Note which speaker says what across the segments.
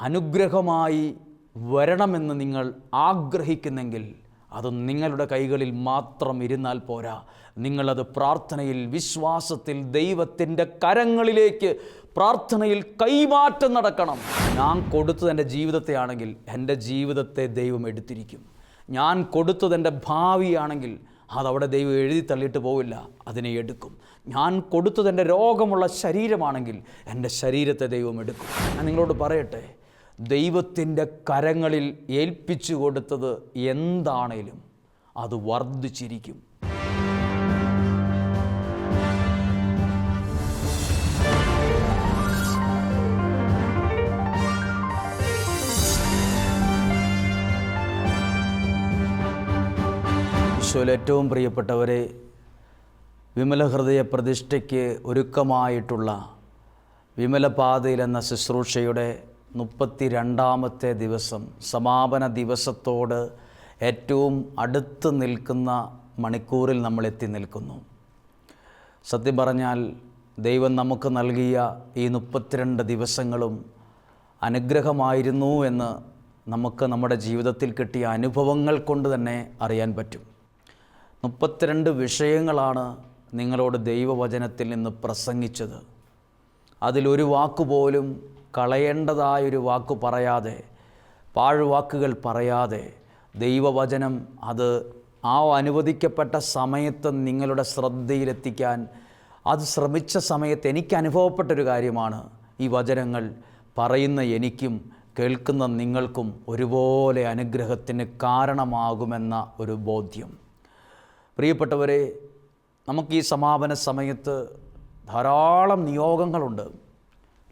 Speaker 1: അനുഗ്രഹമായി വരണമെന്ന് നിങ്ങൾ ആഗ്രഹിക്കുന്നെങ്കിൽ അത് നിങ്ങളുടെ കൈകളിൽ മാത്രം ഇരുന്നാൽ പോരാ. നിങ്ങളത് പ്രാർത്ഥനയിൽ, വിശ്വാസത്തിൽ, ദൈവത്തിൻ്റെ കരങ്ങളിലേക്ക് പ്രാർത്ഥനയിൽ കൈമാറ്റം നടക്കണം. ഞാൻ കൊടുത്തത് എൻ്റെ ജീവിതത്തെയാണെങ്കിൽ എൻ്റെ ജീവിതത്തെ ദൈവം എടുത്തിരിക്കും. ഞാൻ കൊടുത്തത് എൻ്റെ ഭാവിയാണെങ്കിൽ അതവിടെ ദൈവം എഴുതി തള്ളിയിട്ട് പോവില്ല, അതിനെ എടുക്കും. ഞാൻ കൊടുത്തത് എൻ്റെ രോഗമുള്ള ശരീരമാണെങ്കിൽ എൻ്റെ ശരീരത്തെ ദൈവം എടുക്കും. ഞാൻ നിങ്ങളോട് പറയട്ടെ, ദൈവത്തിൻ്റെ കരങ്ങളിൽ ഏൽപ്പിച്ചു കൊടുത്തത് എന്താണേലും അത് വർദ്ധിച്ചിരിക്കും. ഈശോയിൽ ഏറ്റവും പ്രിയപ്പെട്ടവരെ, വിമല ഹൃദയ പ്രതിഷ്ഠയ്ക്ക് ഒരുക്കമായിട്ടുള്ള വിമലപാതയിൽ എന്ന ശുശ്രൂഷയുടെ 32ാമത്തെ ദിവസം, സമാപന ദിവസത്തോട് ഏറ്റവും അടുത്ത് നിൽക്കുന്ന മണിക്കൂറിൽ നമ്മൾ എത്തി നിൽക്കുന്നു. സത്യം പറഞ്ഞാൽ ദൈവം നമുക്ക് നൽകിയ ഈ 32 ദിവസങ്ങളും അനുഗ്രഹമായിരുന്നു എന്ന് നമുക്ക് നമ്മുടെ ജീവിതത്തിൽ കിട്ടിയ അനുഭവങ്ങൾ കൊണ്ട് തന്നെ അറിയാൻ പറ്റും. 32 വിഷയങ്ങളാണ് നിങ്ങളോട് ദൈവവചനത്തിൽ നിന്ന് പ്രസംഗിച്ചത്. അതിലൊരു വാക്കുപോലും കളയേണ്ടതായൊരു വാക്ക് പറയാതെ, പാഴ്വാക്കുകൾ പറയാതെ ദൈവവചനം അത് ആ അനുവദിക്കപ്പെട്ട സമയത്ത് നിങ്ങളുടെ ശ്രദ്ധയിലെത്തിക്കാൻ അത് ശ്രമിച്ച സമയത്ത് എനിക്ക് അനുഭവപ്പെട്ടൊരു കാര്യമാണ്, ഈ വചനങ്ങൾ പറയുന്ന എനിക്കും കേൾക്കുന്ന നിങ്ങൾക്കും ഒരുപോലെ അനുഗ്രഹത്തിന് കാരണമാകുമെന്ന ഒരു ബോധ്യം. പ്രിയപ്പെട്ടവരെ, നമുക്ക് ഈ സമാപന സമയത്ത് ധാരാളം നിയോഗങ്ങളുണ്ട്.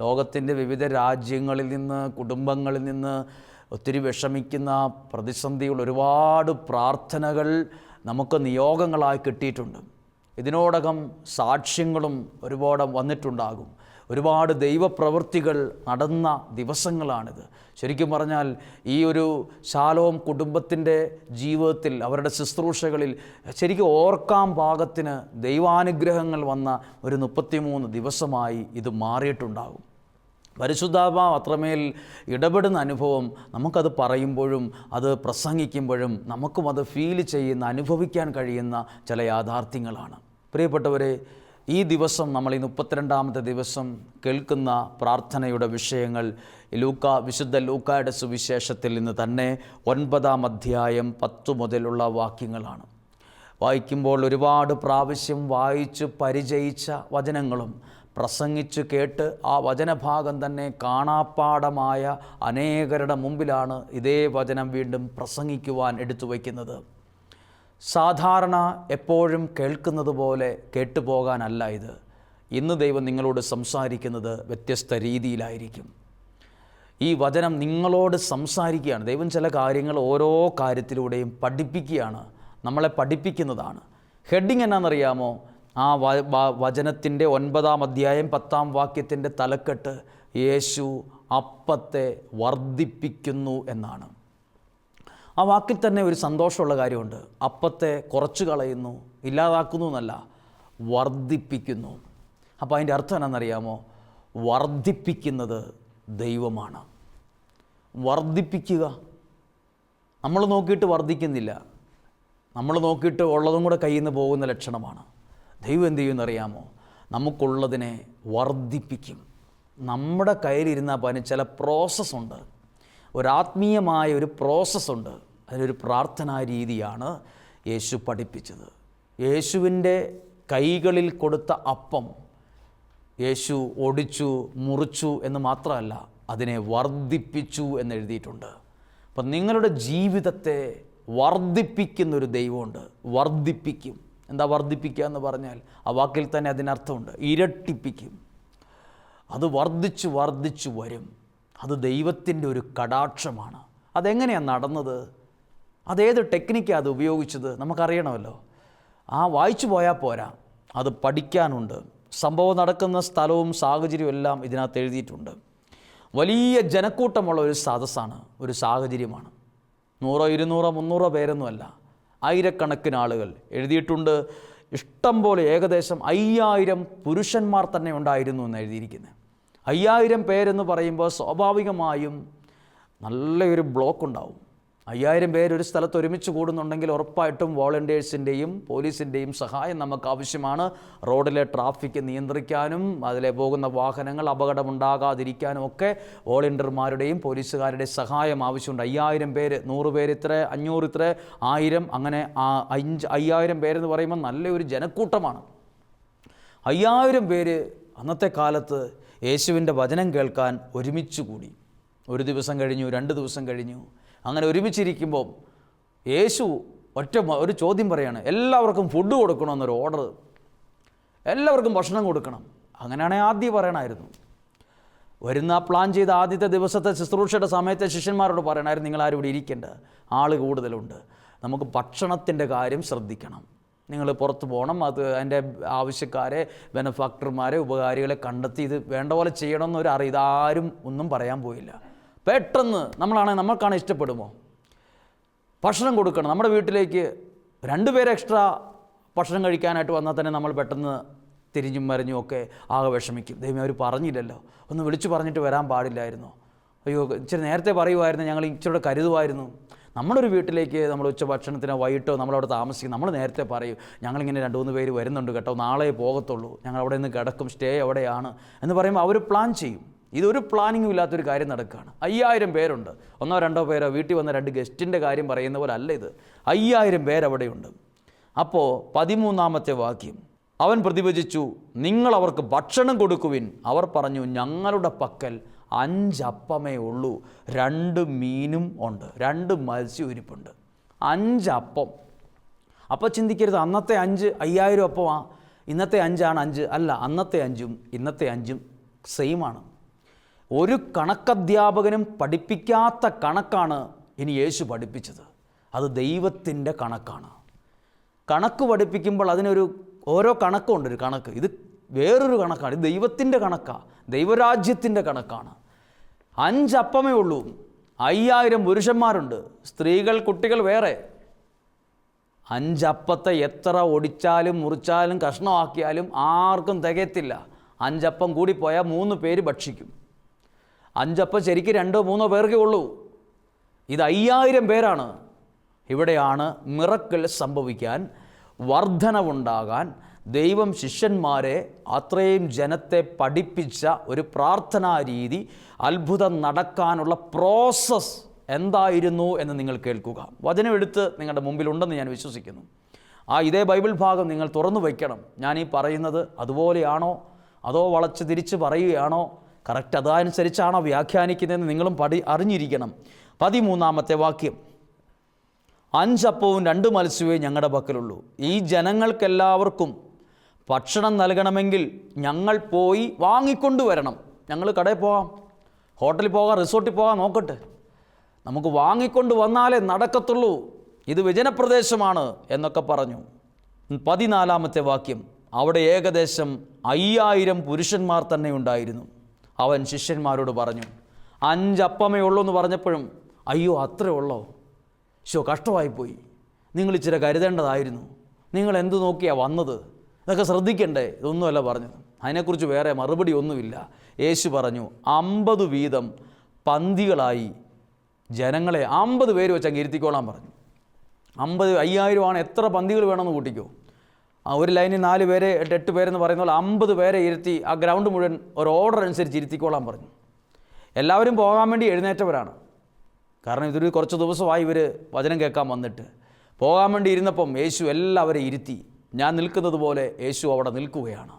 Speaker 1: ലോകത്തിൻ്റെ വിവിധ രാജ്യങ്ങളിൽ നിന്ന്, കുടുംബങ്ങളിൽ നിന്ന് ഒത്തിരി വിഷമിക്കുന്ന, പ്രതിസന്ധിയുള്ള ഒരുപാട് പ്രാർത്ഥനകൾ നമുക്ക് നിയോഗങ്ങളായി കിട്ടിയിട്ടുണ്ട്. ഇതിനോടകം സാക്ഷ്യങ്ങളും ഒരുപാട് വന്നിട്ടുണ്ടാകും. ഒരുപാട് ദൈവപ്രവൃത്തികൾ നടന്ന ദിവസങ്ങളാണിത്. ശരിക്കും പറഞ്ഞാൽ ഈ ഒരു ശാലോം കുടുംബത്തിൻ്റെ ജീവിതത്തിൽ, അവരുടെ ശുശ്രൂഷകളിൽ ശരിക്കും ഓർക്കാൻ പാകത്തിന് ദൈവാനുഗ്രഹങ്ങൾ വന്ന ഒരു 33 ദിവസമായി ഇത് മാറിയിട്ടുണ്ടാകും. പരിശുദ്ധാത്മാവ് അത്രമേൽ ഇടപെടുന്ന അനുഭവം നമുക്കത് പറയുമ്പോഴും അത് പ്രസംഗിക്കുമ്പോഴും നമുക്കും അത് ഫീൽ ചെയ്യുന്ന, അനുഭവിക്കാൻ കഴിയുന്ന ചില യാഥാർത്ഥ്യങ്ങളാണ്. പ്രിയപ്പെട്ടവരെ, ഈ ദിവസം നമ്മൾ ഈ 32ാമത്തെ ദിവസം കേൾക്കുന്ന പ്രാർത്ഥനയുടെ വിഷയങ്ങൾ വിശുദ്ധ ലൂക്കായുടെ സുവിശേഷത്തിൽ നിന്ന് തന്നെ 9-ാം അധ്യായം 10 മുതലുള്ള വാക്യങ്ങളാണ്. വായിക്കുമ്പോൾ ഒരുപാട് പ്രാവശ്യം വായിച്ച് പരിചയിച്ച വചനങ്ങളും പ്രസംഗിച്ച് കേട്ട് ആ വചനഭാഗം തന്നെ കാണാപ്പാടമായ അനേകരുടെ മുമ്പിലാണ് ഇതേ വചനം വീണ്ടും പ്രസംഗിക്കുവാൻ എടുത്തു വയ്ക്കുന്നത്. സാധാരണ എപ്പോഴും കേൾക്കുന്നത് പോലെ കേട്ടുപോകാനല്ല ഇത്. ഇന്ന് ദൈവം നിങ്ങളോട് സംസാരിക്കുന്നത് വ്യത്യസ്ത രീതിയിലായിരിക്കും. ഈ വചനം നിങ്ങളോട് സംസാരിക്കുകയാണ്. ദൈവം ചില കാര്യങ്ങൾ ഓരോ കാര്യത്തിലൂടെയും പഠിപ്പിക്കുകയാണ്, നമ്മളെ പഠിപ്പിക്കുന്നതാണ്. ഹെഡിങ് എന്നാണെന്നറിയാമോ? ആ വചനത്തിൻ്റെ 9-ാം അധ്യായം 10-ാം വാക്യത്തിൻ്റെ തലക്കെട്ട് യേശു അപ്പത്തെ വർദ്ധിപ്പിക്കുന്നു എന്നാണ്. ആ വാക്കിൽ തന്നെ ഒരു സന്തോഷമുള്ള കാര്യമുണ്ട്. അപ്പത്തെ കുറച്ച് കളയുന്നു, ഇല്ലാതാക്കുന്നു എന്നല്ല, വർദ്ധിപ്പിക്കുന്നു. അപ്പോൾ അതിൻ്റെ അർത്ഥം എന്നാണെന്നറിയാമോ? വർദ്ധിപ്പിക്കുന്നത് ദൈവമാണ്. വർദ്ധിപ്പിക്കുക. നമ്മൾ നോക്കിയിട്ട് വർദ്ധിക്കുന്നില്ല, നമ്മൾ നോക്കിയിട്ട് ഉള്ളതും കൂടെ കയ്യിൽ നിന്ന് പോകുന്ന ലക്ഷണമാണ്. ദൈവം എന്ത് ചെയ്യുമെന്നറിയാമോ? നമുക്കുള്ളതിനെ വർദ്ധിപ്പിക്കും. നമ്മുടെ കയ്യിലിരുന്നാൽ പതിന് ചില പ്രോസസ്സുണ്ട്, ഒരാത്മീയമായ ഒരു പ്രോസസ്സുണ്ട്. അതിനൊരു പ്രാർത്ഥനാ രീതിയാണ് യേശു പഠിപ്പിച്ചത്. യേശുവിൻ്റെ കൈകളിൽ കൊടുത്ത അപ്പം യേശു ഒടിച്ചു, മുറിച്ചു എന്ന് മാത്രമല്ല, അതിനെ വർദ്ധിപ്പിച്ചു എന്നെഴുതിയിട്ടുണ്ട്. അപ്പം നിങ്ങളുടെ ജീവിതത്തെ വർദ്ധിപ്പിക്കുന്നൊരു ദൈവമുണ്ട്. വർദ്ധിപ്പിക്കും. എന്താ വർദ്ധിപ്പിക്കുക എന്ന് പറഞ്ഞാൽ ആ വാക്കിൽ തന്നെ അതിനർത്ഥമുണ്ട്, ഇരട്ടിപ്പിക്കും. അത് വർദ്ധിച്ചു വർദ്ധിച്ചു വരും. അത് ദൈവത്തിൻ്റെ ഒരു കടാക്ഷമാണ്. അതെങ്ങനെയാണ് നടന്നത്? അതേത് ടെക്നിക്കാണ് അത് ഉപയോഗിച്ചത്? നമുക്കറിയണമല്ലോ. വായിച്ചു പോയാൽ പോരാ, അത് പഠിക്കാനുണ്ട്. സംഭവം നടക്കുന്ന സ്ഥലവും സാഹചര്യവും എല്ലാം ഇതിനകത്ത് എഴുതിയിട്ടുണ്ട്. വലിയ ജനക്കൂട്ടമുള്ള ഒരു സദസ്സാണ്, ഒരു സാഹചര്യമാണ്. 100, 200, 300 പേരൊന്നുമല്ല, ആയിരക്കണക്കിന് ആളുകൾ. എഴുതിയിട്ടുണ്ട് ഇഷ്ടം പോലെ, ഏകദേശം 5000 പുരുഷന്മാർ തന്നെ ഉണ്ടായിരുന്നു എന്ന് എഴുതിയിരിക്കുന്നത്. 5000 പേരെന്ന് പറയുമ്പോൾ സ്വാഭാവികമായും നല്ലൊരു ബ്ലോക്ക് ഉണ്ടാവും. 5000 പേര് ഒരു സ്ഥലത്ത് ഒരുമിച്ച് കൂടുന്നുണ്ടെങ്കിൽ ഉറപ്പായിട്ടും വോളണ്ടിയേഴ്സിൻ്റെയും പോലീസിൻ്റെയും സഹായം നമുക്ക് ആവശ്യമാണ്. റോഡിലെ ട്രാഫിക് നിയന്ത്രിക്കാനും അതിലെ പോകുന്ന വാഹനങ്ങൾ അപകടമുണ്ടാകാതിരിക്കാനും ഒക്കെ വോളണ്ടിയർമാരുടെയും പോലീസുകാരുടെയും സഹായം ആവശ്യമുണ്ട്. 5000 പേര്, 100 പേര് ഇത്ര, 500 ഇത്ര, 1000, അങ്ങനെ 5000 പേരെന്ന് പറയുമ്പോൾ നല്ലൊരു ജനക്കൂട്ടമാണ്. 5000 പേര് അന്നത്തെ കാലത്ത് യേശുവിൻ്റെ വചനം കേൾക്കാൻ ഒരുമിച്ച് കൂടി. ഒരു ദിവസം കഴിഞ്ഞു, 2 ദിവസം കഴിഞ്ഞു. അങ്ങനെ ഒരുമിച്ചിരിക്കുമ്പോൾ യേശു ഒരു ചോദ്യം പറയാണ്, എല്ലാവർക്കും ഫുഡ് കൊടുക്കണമെന്നൊരു ഓർഡർ. എല്ലാവർക്കും ഭക്ഷണം കൊടുക്കണം. അങ്ങനെയാണെങ്കിൽ ആദ്യം പറയണമായിരുന്നു. പ്ലാൻ ചെയ്ത ആദ്യത്തെ ദിവസത്തെ ശുശ്രൂഷയുടെ സമയത്തെ ശിഷ്യന്മാരോട് പറയണമായിരുന്നു, നിങ്ങളാരും ഇവിടെ ഇരിക്കേണ്ട, ആൾ കൂടുതലുണ്ട്, നമുക്ക് ഭക്ഷണത്തിൻ്റെ കാര്യം ശ്രദ്ധിക്കണം, നിങ്ങൾ പുറത്ത് പോകണം, അതിൻ്റെ ആവശ്യക്കാരെ, ബെനഫാക്ടർമാരെ, ഉപകാരികളെ കണ്ടെത്തി ഇത് വേണ്ട പോലെ ചെയ്യണമെന്നൊരു അറിവ്. ഇതാരും ഒന്നും പറയാൻ പോയില്ല. പെട്ടെന്ന് നമ്മൾക്കാണ് ഇഷ്ടപ്പെടുമോ? ഭക്ഷണം കൊടുക്കണം. നമ്മുടെ വീട്ടിലേക്ക് 2 പേര് എക്സ്ട്രാ ഭക്ഷണം കഴിക്കാനായിട്ട് വന്നാൽ തന്നെ നമ്മൾ പെട്ടെന്ന് തിരിഞ്ഞും മറിഞ്ഞും ഒക്കെ ആകെ വിഷമിക്കും. ദൈവം അവർ പറഞ്ഞില്ലല്ലോ, ഒന്ന് വിളിച്ചു പറഞ്ഞിട്ട് വരാൻ പാടില്ലായിരുന്നോ, അയ്യോ ഇച്ചിരി നേരത്തെ പറയുമായിരുന്നു, ഞങ്ങൾ ഇച്ചിരി കരുതുമായിരുന്നു. നമ്മളൊരു വീട്ടിലേക്ക് നമ്മൾ ഉച്ചഭക്ഷണത്തിനോ വൈകിട്ടോ നമ്മളവിടെ താമസിക്കും, നമ്മൾ നേരത്തെ പറയും, ഞങ്ങളിങ്ങനെ 2-3 പേര് വരുന്നുണ്ട് കേട്ടോ, നാളെ പോകത്തുള്ളൂ, ഞങ്ങൾ അവിടെ നിന്ന് കിടക്കും, സ്റ്റേ എവിടെയാണ് എന്ന് പറയുമ്പോൾ അവർ പ്ലാൻ ചെയ്യും. ഇതൊരു പ്ലാനിങ്ങും ഇല്ലാത്തൊരു കാര്യം നടക്കുകയാണ്. 5000 പേരുണ്ട്. 1-2 പേരോ വീട്ടിൽ വന്ന 2 ഗസ്റ്റിൻ്റെ കാര്യം പറയുന്ന പോലെ അല്ല ഇത്. 5000 പേരവിടെയുണ്ട്. അപ്പോൾ 13-ാമത്തെ വാക്യം, അവൻ പ്രതിവചിച്ചു, നിങ്ങൾ അവർക്ക് ഭക്ഷണം കൊടുക്കുവിൻ. അവർ പറഞ്ഞു, ഞങ്ങളുടെ പക്കൽ 5 അപ്പമേ ഉള്ളൂ, 2 മീനും ഉണ്ട്, 2 മത്സ്യം ഇരിപ്പുണ്ട്. 5 അപ്പം. അപ്പോൾ ചിന്തിക്കരുത് അന്നത്തെ 5000 അപ്പമാണ്, ഇന്നത്തെ 5 5 അല്ല. അന്നത്തെ 5ഉം ഇന്നത്തെ 5ഉം സെയിമാണ്. ഒരു കണക്കധ്യാപകനും പഠിപ്പിക്കാത്ത കണക്കാണ് ഇനി യേശു പഠിപ്പിച്ചത്. അത് ദൈവത്തിൻ്റെ കണക്കാണ്. കണക്ക് പഠിപ്പിക്കുമ്പോൾ അതിനൊരു ഓരോ കണക്കുണ്ട്. ഒരു കണക്ക്, ഇത് വേറൊരു കണക്കാണ്. ഇത് ദൈവത്തിൻ്റെ കണക്കാണ്, ദൈവരാജ്യത്തിൻ്റെ കണക്കാണ്. 5 അപ്പമേ ഉള്ളൂ, 5000 പുരുഷന്മാരുണ്ട്, സ്ത്രീകൾ കുട്ടികൾ വേറെ. 5 അപ്പത്തെ എത്ര ഒടിച്ചാലും മുറിച്ചാലും കഷ്ണമാക്കിയാലും ആർക്കും തികയത്തില്ല. 5 അപ്പം കൂടിപ്പോയാൽ 3 പേര് ഭക്ഷിക്കും. 5 അപ്പം ശരിക്കും 2-3 പേർക്കേ ഉള്ളൂ. ഇത് 5000 പേരാണ്. ഇവിടെയാണ് മിറക്കിൾ സംഭവിക്കാൻ, വർധനവുണ്ടാകാൻ, ദൈവം ശിഷ്യന്മാരെ അത്രയും ജനത്തെ പഠിപ്പിച്ച ഒരു പ്രാർത്ഥനാ രീതി, അത്ഭുതം നടക്കാനുള്ള പ്രോസസ്സ് എന്തായിരുന്നു എന്ന് നിങ്ങൾ കേൾക്കുക. വചനം എടുത്ത് നിങ്ങളുടെ മുമ്പിലുണ്ടെന്ന് ഞാൻ വിശ്വസിക്കുന്നു. ഇതേ ബൈബിൾ ഭാഗം നിങ്ങൾ തുറന്നു വയ്ക്കണം. ഞാൻ ഈ പറയുന്നത് അതുപോലെയാണോ അതോ വളച്ച് തിരിച്ച് പറയുകയാണോ, കറക്റ്റ് അതനുസരിച്ചാണോ വ്യാഖ്യാനിക്കുന്നതെന്ന് നിങ്ങളും അറിഞ്ഞിരിക്കണം. 13-ാമത്തെ വാക്യം, 5 അപ്പവും 2 മത്സ്യവേ ഞങ്ങളുടെ പക്കലുള്ളൂ. ഈ ജനങ്ങൾക്കെല്ലാവർക്കും ഭക്ഷണം നൽകണമെങ്കിൽ ഞങ്ങൾ പോയി വാങ്ങിക്കൊണ്ടുവരണം. ഞങ്ങൾ കടയിൽ പോകാം, ഹോട്ടലിൽ പോകാം, റിസോർട്ടിൽ പോകാം, നോക്കട്ടെ, നമുക്ക് വാങ്ങിക്കൊണ്ട് വന്നാലേ നടക്കത്തുള്ളൂ, ഇത് വിജനപ്രദേശമാണ് എന്നൊക്കെ പറഞ്ഞു. 14-ാമത്തെ വാക്യം, അവിടെ ഏകദേശം 5000 പുരുഷന്മാർ തന്നെ ഉണ്ടായിരുന്നു. അവൻ ശിഷ്യന്മാരോട് പറഞ്ഞു, 5 അപ്പമേ ഉള്ളൂ എന്ന് പറഞ്ഞപ്പോഴും, അയ്യോ അത്രേ ഉള്ളോ, കഷ്ടമായിപ്പോയി, നിങ്ങൾ ഇച്ചിരി കരുതേണ്ടതായിരുന്നു, നിങ്ങൾ എന്ത് നോക്കിയാണ് വന്നത്, ഇതൊക്കെ ശ്രദ്ധിക്കണ്ടേ, ഇതൊന്നുമല്ല പറഞ്ഞത്. അതിനെക്കുറിച്ച് വേറെ മറുപടി ഒന്നുമില്ല. യേശു പറഞ്ഞു, 50 വീതം പന്തികളായി ജനങ്ങളെ 50 പേര് വെച്ച് അങ്ങ് ഇരുത്തിക്കോളാൻ പറഞ്ഞു. 5000 ആണ്, എത്ര പന്തികൾ വേണമെന്ന് കൂട്ടിക്കോ. ഒരു ലൈനിൽ 4 പേരെ 8 പേരെന്ന് പറയുന്ന പോലെ 50 പേരെ ഇരുത്തി ആ ഗ്രൗണ്ട് മുഴുവൻ ഒരു ഓർഡർ അനുസരിച്ച് ഇരുത്തിക്കോളാൻ പറഞ്ഞു. എല്ലാവരും പോകാൻ വേണ്ടി എഴുന്നേറ്റവരാണ്. കാരണം ഇതൊരു കുറച്ച് ദിവസമായി ഇവർ വചനം കേൾക്കാൻ വന്നിട്ട്. പോകാൻ വേണ്ടി ഇരുന്നപ്പം യേശു എല്ലാവരെയും ഇരുത്തി. ഞാൻ നിൽക്കുന്നത് പോലെ യേശു അവിടെ നിൽക്കുകയാണ്,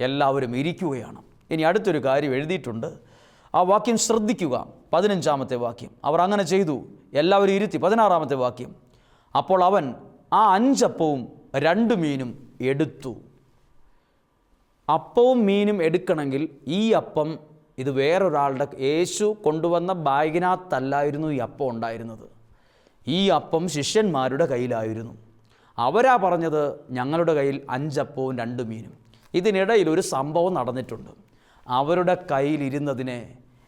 Speaker 1: എല്ലാവരും ഇരിക്കുകയാണ്. ഇനി അടുത്തൊരു കാര്യം എഴുതിയിട്ടുണ്ട്, ആ വാക്യം ശ്രദ്ധിക്കുക. 15-ാമത്തെ വാക്യം, അവർ അങ്ങനെ ചെയ്തു, എല്ലാവരും ഇരുത്തി. 16-ാമത്തെ വാക്യം, അപ്പോൾ അവൻ ആ 5 അപ്പവും 2 മീനും എടുത്തു. അപ്പവും മീനും എടുക്കണമെങ്കിൽ ഈ അപ്പം, ഇത് വേറൊരാളുടെ, യേശു കൊണ്ടുവന്ന ബാഗിനകത്തല്ലായിരുന്നു ഈ അപ്പം ഉണ്ടായിരുന്നത്. ഈ അപ്പം ശിഷ്യന്മാരുടെ കയ്യിലായിരുന്നു. അവരാ പറഞ്ഞത്, ഞങ്ങളുടെ കയ്യിൽ 5 അപ്പവും 2 മീനും. ഇതിനിടയിൽ ഒരു സംഭവം നടന്നിട്ടുണ്ട്. അവരുടെ കയ്യിലിരുന്നതിനെ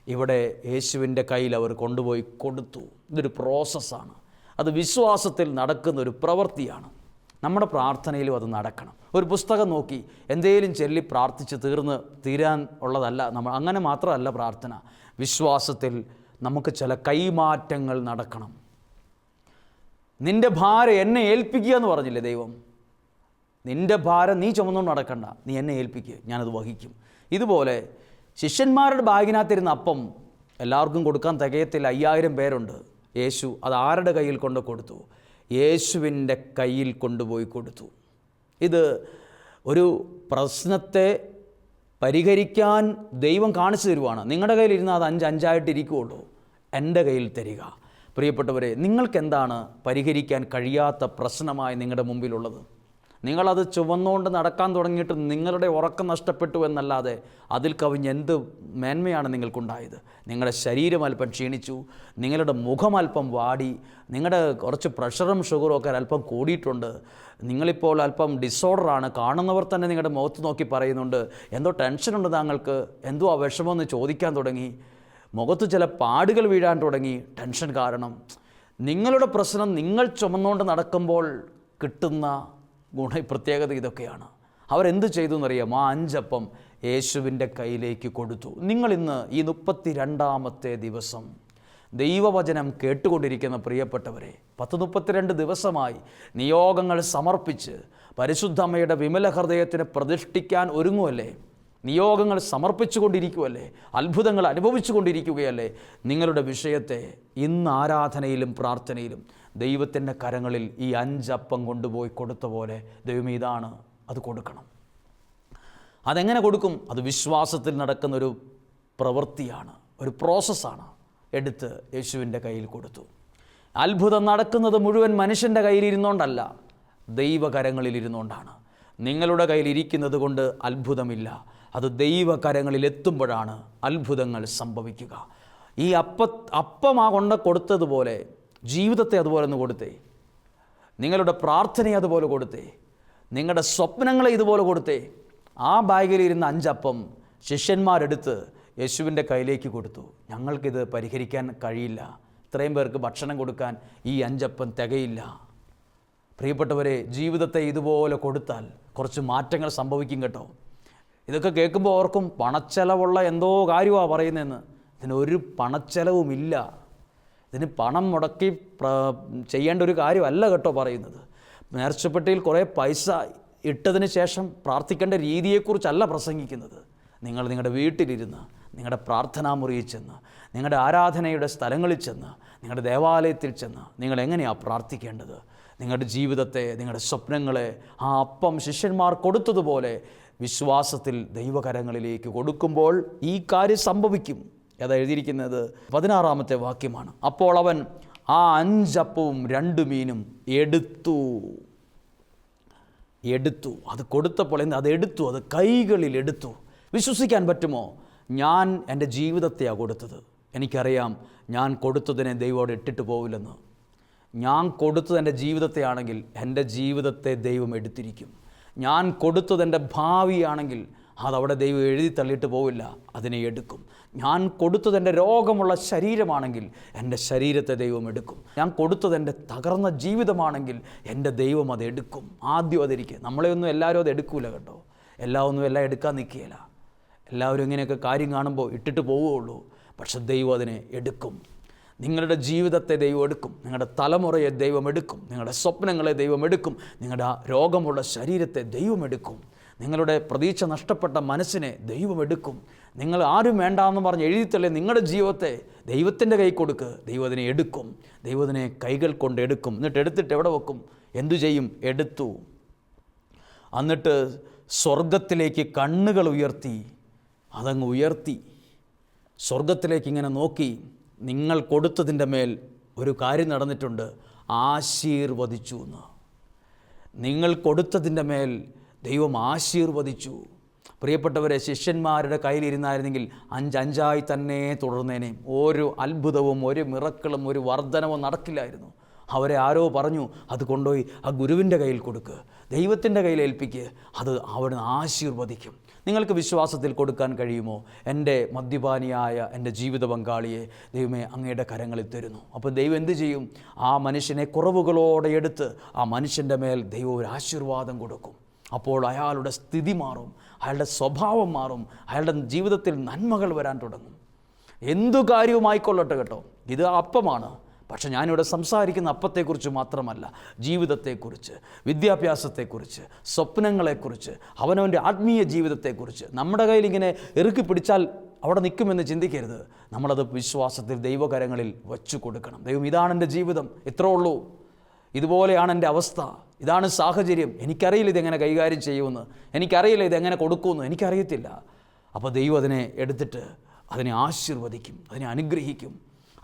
Speaker 1: ഇവിടെ യേശുവിൻ്റെ കയ്യിൽ അവർ കൊണ്ടുപോയി കൊടുത്തു. ഇതൊരു പ്രോസസ്സാണ്. അത് വിശ്വാസത്തിൽ നടക്കുന്ന ഒരു പ്രവൃത്തിയാണ്. നമ്മുടെ പ്രാർത്ഥനയിലും അത് നടക്കണം. ഒരു പുസ്തകം നോക്കി എന്തെങ്കിലും ചൊല്ലി പ്രാർത്ഥിച്ച് തീരാൻ ഉള്ളതല്ല. അങ്ങനെ മാത്രമല്ല പ്രാർത്ഥന. വിശ്വാസത്തിൽ നമുക്ക് ചില കൈമാറ്റങ്ങൾ നടക്കണം. നിൻ്റെ ഭാരം എന്നെ ഏൽപ്പിക്കുക എന്ന് പറഞ്ഞില്ലേ ദൈവം? നിൻ്റെ ഭാരം നീ ചുമന്നുകൊണ്ട് നടക്കണ്ട, നീ എന്നെ ഏൽപ്പിക്കുക, ഞാനത് വഹിക്കും. ഇതുപോലെ ശിഷ്യന്മാരുടെ ബാഗിനകത്തിരുന്ന അപ്പം എല്ലാവർക്കും കൊടുക്കാൻ തികയത്തില്ല, 5000 പേരുണ്ട്. യേശു അത് ആരുടെ കയ്യിൽ കൊണ്ട് കൊടുത്തു? യേശുവിൻ്റെ കയ്യിൽ കൊണ്ടുപോയി കൊടുത്തു. ഇത് ഒരു പ്രശ്നത്തെ പരിഹരിക്കാൻ ദൈവം കാണിച്ചു തരുവാണ്. നിങ്ങളുടെ കയ്യിലിരുന്ന് അത് 5 ഇരിക്കുകയുള്ളൂ, എൻ്റെ കയ്യിൽ തരിക. പ്രിയപ്പെട്ടവരെ, നിങ്ങൾക്കെന്താണ് പരിഹരിക്കാൻ കഴിയാത്ത പ്രശ്നമായി നിങ്ങളുടെ മുമ്പിലുള്ളത്? നിങ്ങളത് ചുവന്നുകൊണ്ട് നടക്കാൻ തുടങ്ങിയിട്ട് നിങ്ങളുടെ ഉറക്കം നഷ്ടപ്പെട്ടു എന്നല്ലാതെ അതിൽ കവിഞ്ഞ് എന്ത് മേന്മയാണ് നിങ്ങൾക്കുണ്ടായത്? നിങ്ങളുടെ ശരീരം അല്പം ക്ഷീണിച്ചു, നിങ്ങളുടെ മുഖം അല്പം വാടി, നിങ്ങളുടെ കുറച്ച് പ്രഷറും ഷുഗറും ഒക്കെ അല്പം കൂടിയിട്ടുണ്ട്, നിങ്ങളിപ്പോൾ അല്പം ഡിസോർഡറാണ്. കാണുന്നവർ തന്നെ നിങ്ങളുടെ മുഖത്ത് നോക്കി പറയുന്നുണ്ട്, എന്തോ ടെൻഷനുണ്ട് താങ്കൾക്ക്, എന്തോ ആ വിഷമമെന്ന് ചോദിക്കാൻ തുടങ്ങി, മുഖത്ത് ചില പാടുകൾ വീഴാൻ തുടങ്ങി. ടെൻഷൻ കാരണം. നിങ്ങളുടെ പ്രശ്നം നിങ്ങൾ ചുമന്നുകൊണ്ട് നടക്കുമ്പോൾ കിട്ടുന്ന പ്രത്യേകത ഇതൊക്കെയാണ്. അവരെന്ത് ചെയ്തു എന്നറിയാമോ? ആ 5 അപ്പം യേശുവിൻ്റെ കയ്യിലേക്ക് കൊടുത്തു. നിങ്ങളിന്ന് ഈ 32ാമത്തെ ദിവസം ദൈവവചനം കേട്ടുകൊണ്ടിരിക്കുന്ന പ്രിയപ്പെട്ടവരെ, 32 ദിവസമായി നിയോഗങ്ങൾ സമർപ്പിച്ച് പരിശുദ്ധ അമ്മയുടെ വിമല ഹൃദയത്തിനെ പ്രതിഷ്ഠിക്കാൻ ഒരുങ്ങുമല്ലേ? നിയോഗങ്ങൾ സമർപ്പിച്ചു കൊണ്ടിരിക്കുകയല്ലേ? അത്ഭുതങ്ങൾ അനുഭവിച്ചു കൊണ്ടിരിക്കുകയല്ലേ? നിങ്ങളുടെ വിഷയത്തെ ഇന്ന് ആരാധനയിലും പ്രാർത്ഥനയിലും ദൈവത്തിൻ്റെ കരങ്ങളിൽ ഈ 5 അപ്പം കൊണ്ടുപോയി കൊടുത്ത പോലെ ദൈവം ഇതാണ്, അത് കൊടുക്കണം. അതെങ്ങനെ കൊടുക്കും? അത് വിശ്വാസത്തിൽ നടക്കുന്നൊരു പ്രവൃത്തിയാണ്, ഒരു പ്രോസസ്സാണ്. എടുത്ത് യേശുവിൻ്റെ കയ്യിൽ കൊടുത്തു. അത്ഭുതം നടക്കുന്നത് മുഴുവൻ മനുഷ്യൻ്റെ കയ്യിലിരുന്നുകൊണ്ടല്ല, ദൈവകരങ്ങളിലിരുന്നുകൊണ്ടാണ്. നിങ്ങളുടെ കയ്യിലിരിക്കുന്നത് കൊണ്ട് അത്ഭുതമില്ല, അത് ദൈവകരങ്ങളിൽ എത്തുമ്പോഴാണ് അത്ഭുതങ്ങൾ സംഭവിക്കുക. ഈ അപ്പം കൊണ്ട് കൊടുത്തതുപോലെ ജീവിതത്തെ അതുപോലെ ഒന്ന് കൊടുത്തേ, നിങ്ങളുടെ പ്രാർത്ഥനയെ അതുപോലെ കൊടുത്തേ, നിങ്ങളുടെ സ്വപ്നങ്ങളെ ഇതുപോലെ കൊടുത്തേ. ആ ബാഗിലിരുന്ന 5 അപ്പം ശിഷ്യന്മാരെടുത്ത് യേശുവിൻ്റെ കയ്യിലേക്ക് കൊടുത്തു. ഞങ്ങൾക്കിത് പരിഹരിക്കാൻ കഴിയില്ല, ഇത്രയും പേർക്ക് ഭക്ഷണം കൊടുക്കാൻ ഈ 5 അപ്പം തികയില്ല. പ്രിയപ്പെട്ടവരെ, ജീവിതത്തെ ഇതുപോലെ കൊടുത്താൽ കുറച്ച് മാറ്റങ്ങൾ സംഭവിക്കും കേട്ടോ. ഇതൊക്കെ കേൾക്കുമ്പോൾ ഓർക്കും പണച്ചെലവുള്ള എന്തോ കാര്യമാണ് പറയുന്നതെന്ന്. ഇതിനൊരു പണച്ചെലവുമില്ല. ഇതിന് പണം മുടക്കി ചെയ്യേണ്ട ഒരു കാര്യമല്ല കേട്ടോ പറയുന്നത്. നേർച്ചപ്പെട്ടിയിൽ കുറേ പൈസ ഇട്ടതിന് ശേഷം പ്രാർത്ഥിക്കേണ്ട രീതിയെക്കുറിച്ചല്ല പ്രസംഗിക്കുന്നത്. നിങ്ങൾ നിങ്ങളുടെ വീട്ടിലിരുന്ന്, നിങ്ങളുടെ പ്രാർത്ഥനാ മുറിയിൽ ചെന്ന്, നിങ്ങളുടെ ആരാധനയുടെ സ്ഥലങ്ങളിൽ ചെന്ന്, നിങ്ങളുടെ ദേവാലയത്തിൽ ചെന്ന് നിങ്ങൾ എങ്ങനെയാണ് പ്രാർത്ഥിക്കേണ്ടത്? നിങ്ങളുടെ ജീവിതത്തെ, നിങ്ങളുടെ സ്വപ്നങ്ങളെ ആ അപ്പം ശിഷ്യന്മാർ കൊടുത്തതുപോലെ വിശ്വാസത്തിൽ ദൈവകരങ്ങളിലേക്ക് കൊടുക്കുമ്പോൾ ഈ കാര്യം സംഭവിക്കും. അത് എഴുതിയിരിക്കുന്നത് 16ാമത്തെ വാക്യമാണ്. അപ്പോൾ അവൻ ആ 5 അപ്പവും 2 മീനും എടുത്തു. അത് കൊടുത്തപ്പോൾ അത് എടുത്തു, അത് കൈകളിൽ എടുത്തു. വിശ്വസിക്കാൻ പറ്റുമോ? ഞാൻ എൻ്റെ ജീവിതത്തെയാണ് കൊടുത്തത്. എനിക്കറിയാം ഞാൻ കൊടുത്തതിനെ ദൈവത്തോട് ഇട്ടിട്ട് പോവില്ലെന്ന്. ഞാൻ കൊടുത്തത് എൻ്റെ ജീവിതത്തെയാണെങ്കിൽ എൻ്റെ ജീവിതത്തെ ദൈവം എടുത്തിരിക്കും. ഞാൻ കൊടുത്തത് എൻ്റെ ഭാവിയാണെങ്കിൽ അതവിടെ ദൈവം എഴുതി തള്ളിയിട്ട് പോവില്ല, അതിനെ എടുക്കും. ഞാൻ കൊടുത്തത് എൻ്റെ രോഗമുള്ള ശരീരമാണെങ്കിൽ എൻ്റെ ശരീരത്തെ ദൈവം എടുക്കും. ഞാൻ കൊടുത്തത് എൻ്റെ തകർന്ന ജീവിതമാണെങ്കിൽ എൻ്റെ ദൈവം അത് എടുക്കും. ആദ്യം അതിരിക്കുക. നമ്മളെയൊന്നും എല്ലാവരും അത് എടുക്കൂല കേട്ടോ. എല്ലാം എടുക്കാൻ നിൽക്കുകയില്ല. എല്ലാവരും ഇങ്ങനെയൊക്കെ കാര്യം കാണുമ്പോൾ ഇട്ടിട്ട് പോവുകയുള്ളൂ. പക്ഷെ ദൈവം അതിനെ എടുക്കും. നിങ്ങളുടെ ജീവിതത്തെ ദൈവം എടുക്കും. നിങ്ങളുടെ തലമുറയെ ദൈവം എടുക്കും. നിങ്ങളുടെ സ്വപ്നങ്ങളെ ദൈവം എടുക്കും. നിങ്ങളുടെ രോഗമുള്ള ശരീരത്തെ ദൈവം എടുക്കും. നിങ്ങളുടെ പ്രതീക്ഷ നഷ്ടപ്പെട്ട മനസ്സിനെ ദൈവം എടുക്കും. നിങ്ങൾ ആരും വേണ്ടാന്ന് പറഞ്ഞ് എഴുതിത്തള്ളി നിങ്ങളുടെ ജീവിതത്തെ ദൈവത്തിൻ്റെ കൈ കൊടുക്ക്. ദൈവം അതിനെ എടുക്കും. ദൈവം അതിനെ കൈകൾ കൊണ്ട് എടുക്കും. എന്നിട്ട് എടുത്തിട്ട് എവിടെ വെക്കും? എന്തു ചെയ്യും? എടുത്തു. എന്നിട്ട് സ്വർഗത്തിലേക്ക് കണ്ണുകൾ ഉയർത്തി. അതങ്ങ് ഉയർത്തി സ്വർഗത്തിലേക്ക് ഇങ്ങനെ നോക്കി. നിങ്ങൾ കൊടുത്തതിൻ്റെ മേൽ ഒരു കാര്യം നടന്നിട്ടുണ്ട്, ആശീർവദിച്ചു എന്ന്. നിങ്ങൾ കൊടുത്തതിൻ്റെ മേൽ ദൈവം ആശീർവദിച്ചു. പ്രിയപ്പെട്ടവരെ, ശിഷ്യന്മാരുടെ കയ്യിലിരുന്നായിരുന്നെങ്കിൽ 5 തന്നെ തുടർന്നേനെ. ഒരു അത്ഭുതവും ഒരു മിറക്കിളും ഒരു വർധനവും നടക്കില്ലായിരുന്നു. അവരെ ആരോ പറഞ്ഞു, അത് കൊണ്ടുപോയി ആ ഗുരുവിൻ്റെ കയ്യിൽ കൊടുക്കുക, ദൈവത്തിൻ്റെ കയ്യിൽ ഏൽപ്പിക്കുക, അത് അവിടുന്ന് ആശീർവദിക്കും. നിങ്ങൾക്ക് വിശ്വാസത്തിൽ കൊടുക്കാൻ കഴിയുമോ? എൻ്റെ മദ്യപാനിയായ എൻ്റെ ജീവിത പങ്കാളിയെ ദൈവമേ അങ്ങയുടെ കരങ്ങളിൽ തരുന്നു. അപ്പോൾ ദൈവം എന്ത് ചെയ്യും? ആ മനുഷ്യനെ കുറവുകളോടെ എടുത്ത് ആ മനുഷ്യൻ്റെ മേൽ ദൈവം ഒരു ആശീർവാദം കൊടുക്കും. അപ്പോൾ അയാളുടെ സ്ഥിതി മാറും, അയാളുടെ സ്വഭാവം മാറും, അയാളുടെ ജീവിതത്തിൽ നന്മകൾ വരാൻ തുടങ്ങും. എന്തു കാര്യവുമായിക്കൊള്ളട്ടെ കേട്ടോ, ഇത് അപ്പമാണ്. പക്ഷെ ഞാനിവിടെ സംസാരിക്കുന്ന അപ്പത്തെക്കുറിച്ച് മാത്രമല്ല, ജീവിതത്തെക്കുറിച്ച്, വിദ്യാഭ്യാസത്തെക്കുറിച്ച്, സ്വപ്നങ്ങളെക്കുറിച്ച്, അവനവൻ്റെ ആത്മീയ ജീവിതത്തെക്കുറിച്ച്. നമ്മുടെ കയ്യിൽ ഇങ്ങനെ ഇറുക്കി പിടിച്ചാൽ അവിടെ നിൽക്കുമെന്ന് ചിന്തിക്കരുത്. നമ്മളത് വിശ്വാസത്തിൽ ദൈവകരങ്ങളിൽ വച്ചു കൊടുക്കണം. ദൈവം, ഇതാണ് എൻ്റെ ജീവിതം, ഇത്രേ ഉള്ളൂ, ഇതുപോലെയാണ് എൻ്റെ അവസ്ഥ, ഇതാണ് സാഹചര്യം, എനിക്കറിയില്ല ഇതെങ്ങനെ കൈകാര്യം ചെയ്യുമെന്ന്, എനിക്കറിയില്ല ഇതെങ്ങനെ കൊടുക്കുമെന്ന്, എനിക്കറിയത്തില്ല. അപ്പോൾ ദൈവം അതിനെ എടുത്തിട്ട് അതിനെ ആശീർവദിക്കും, അതിനെ അനുഗ്രഹിക്കും.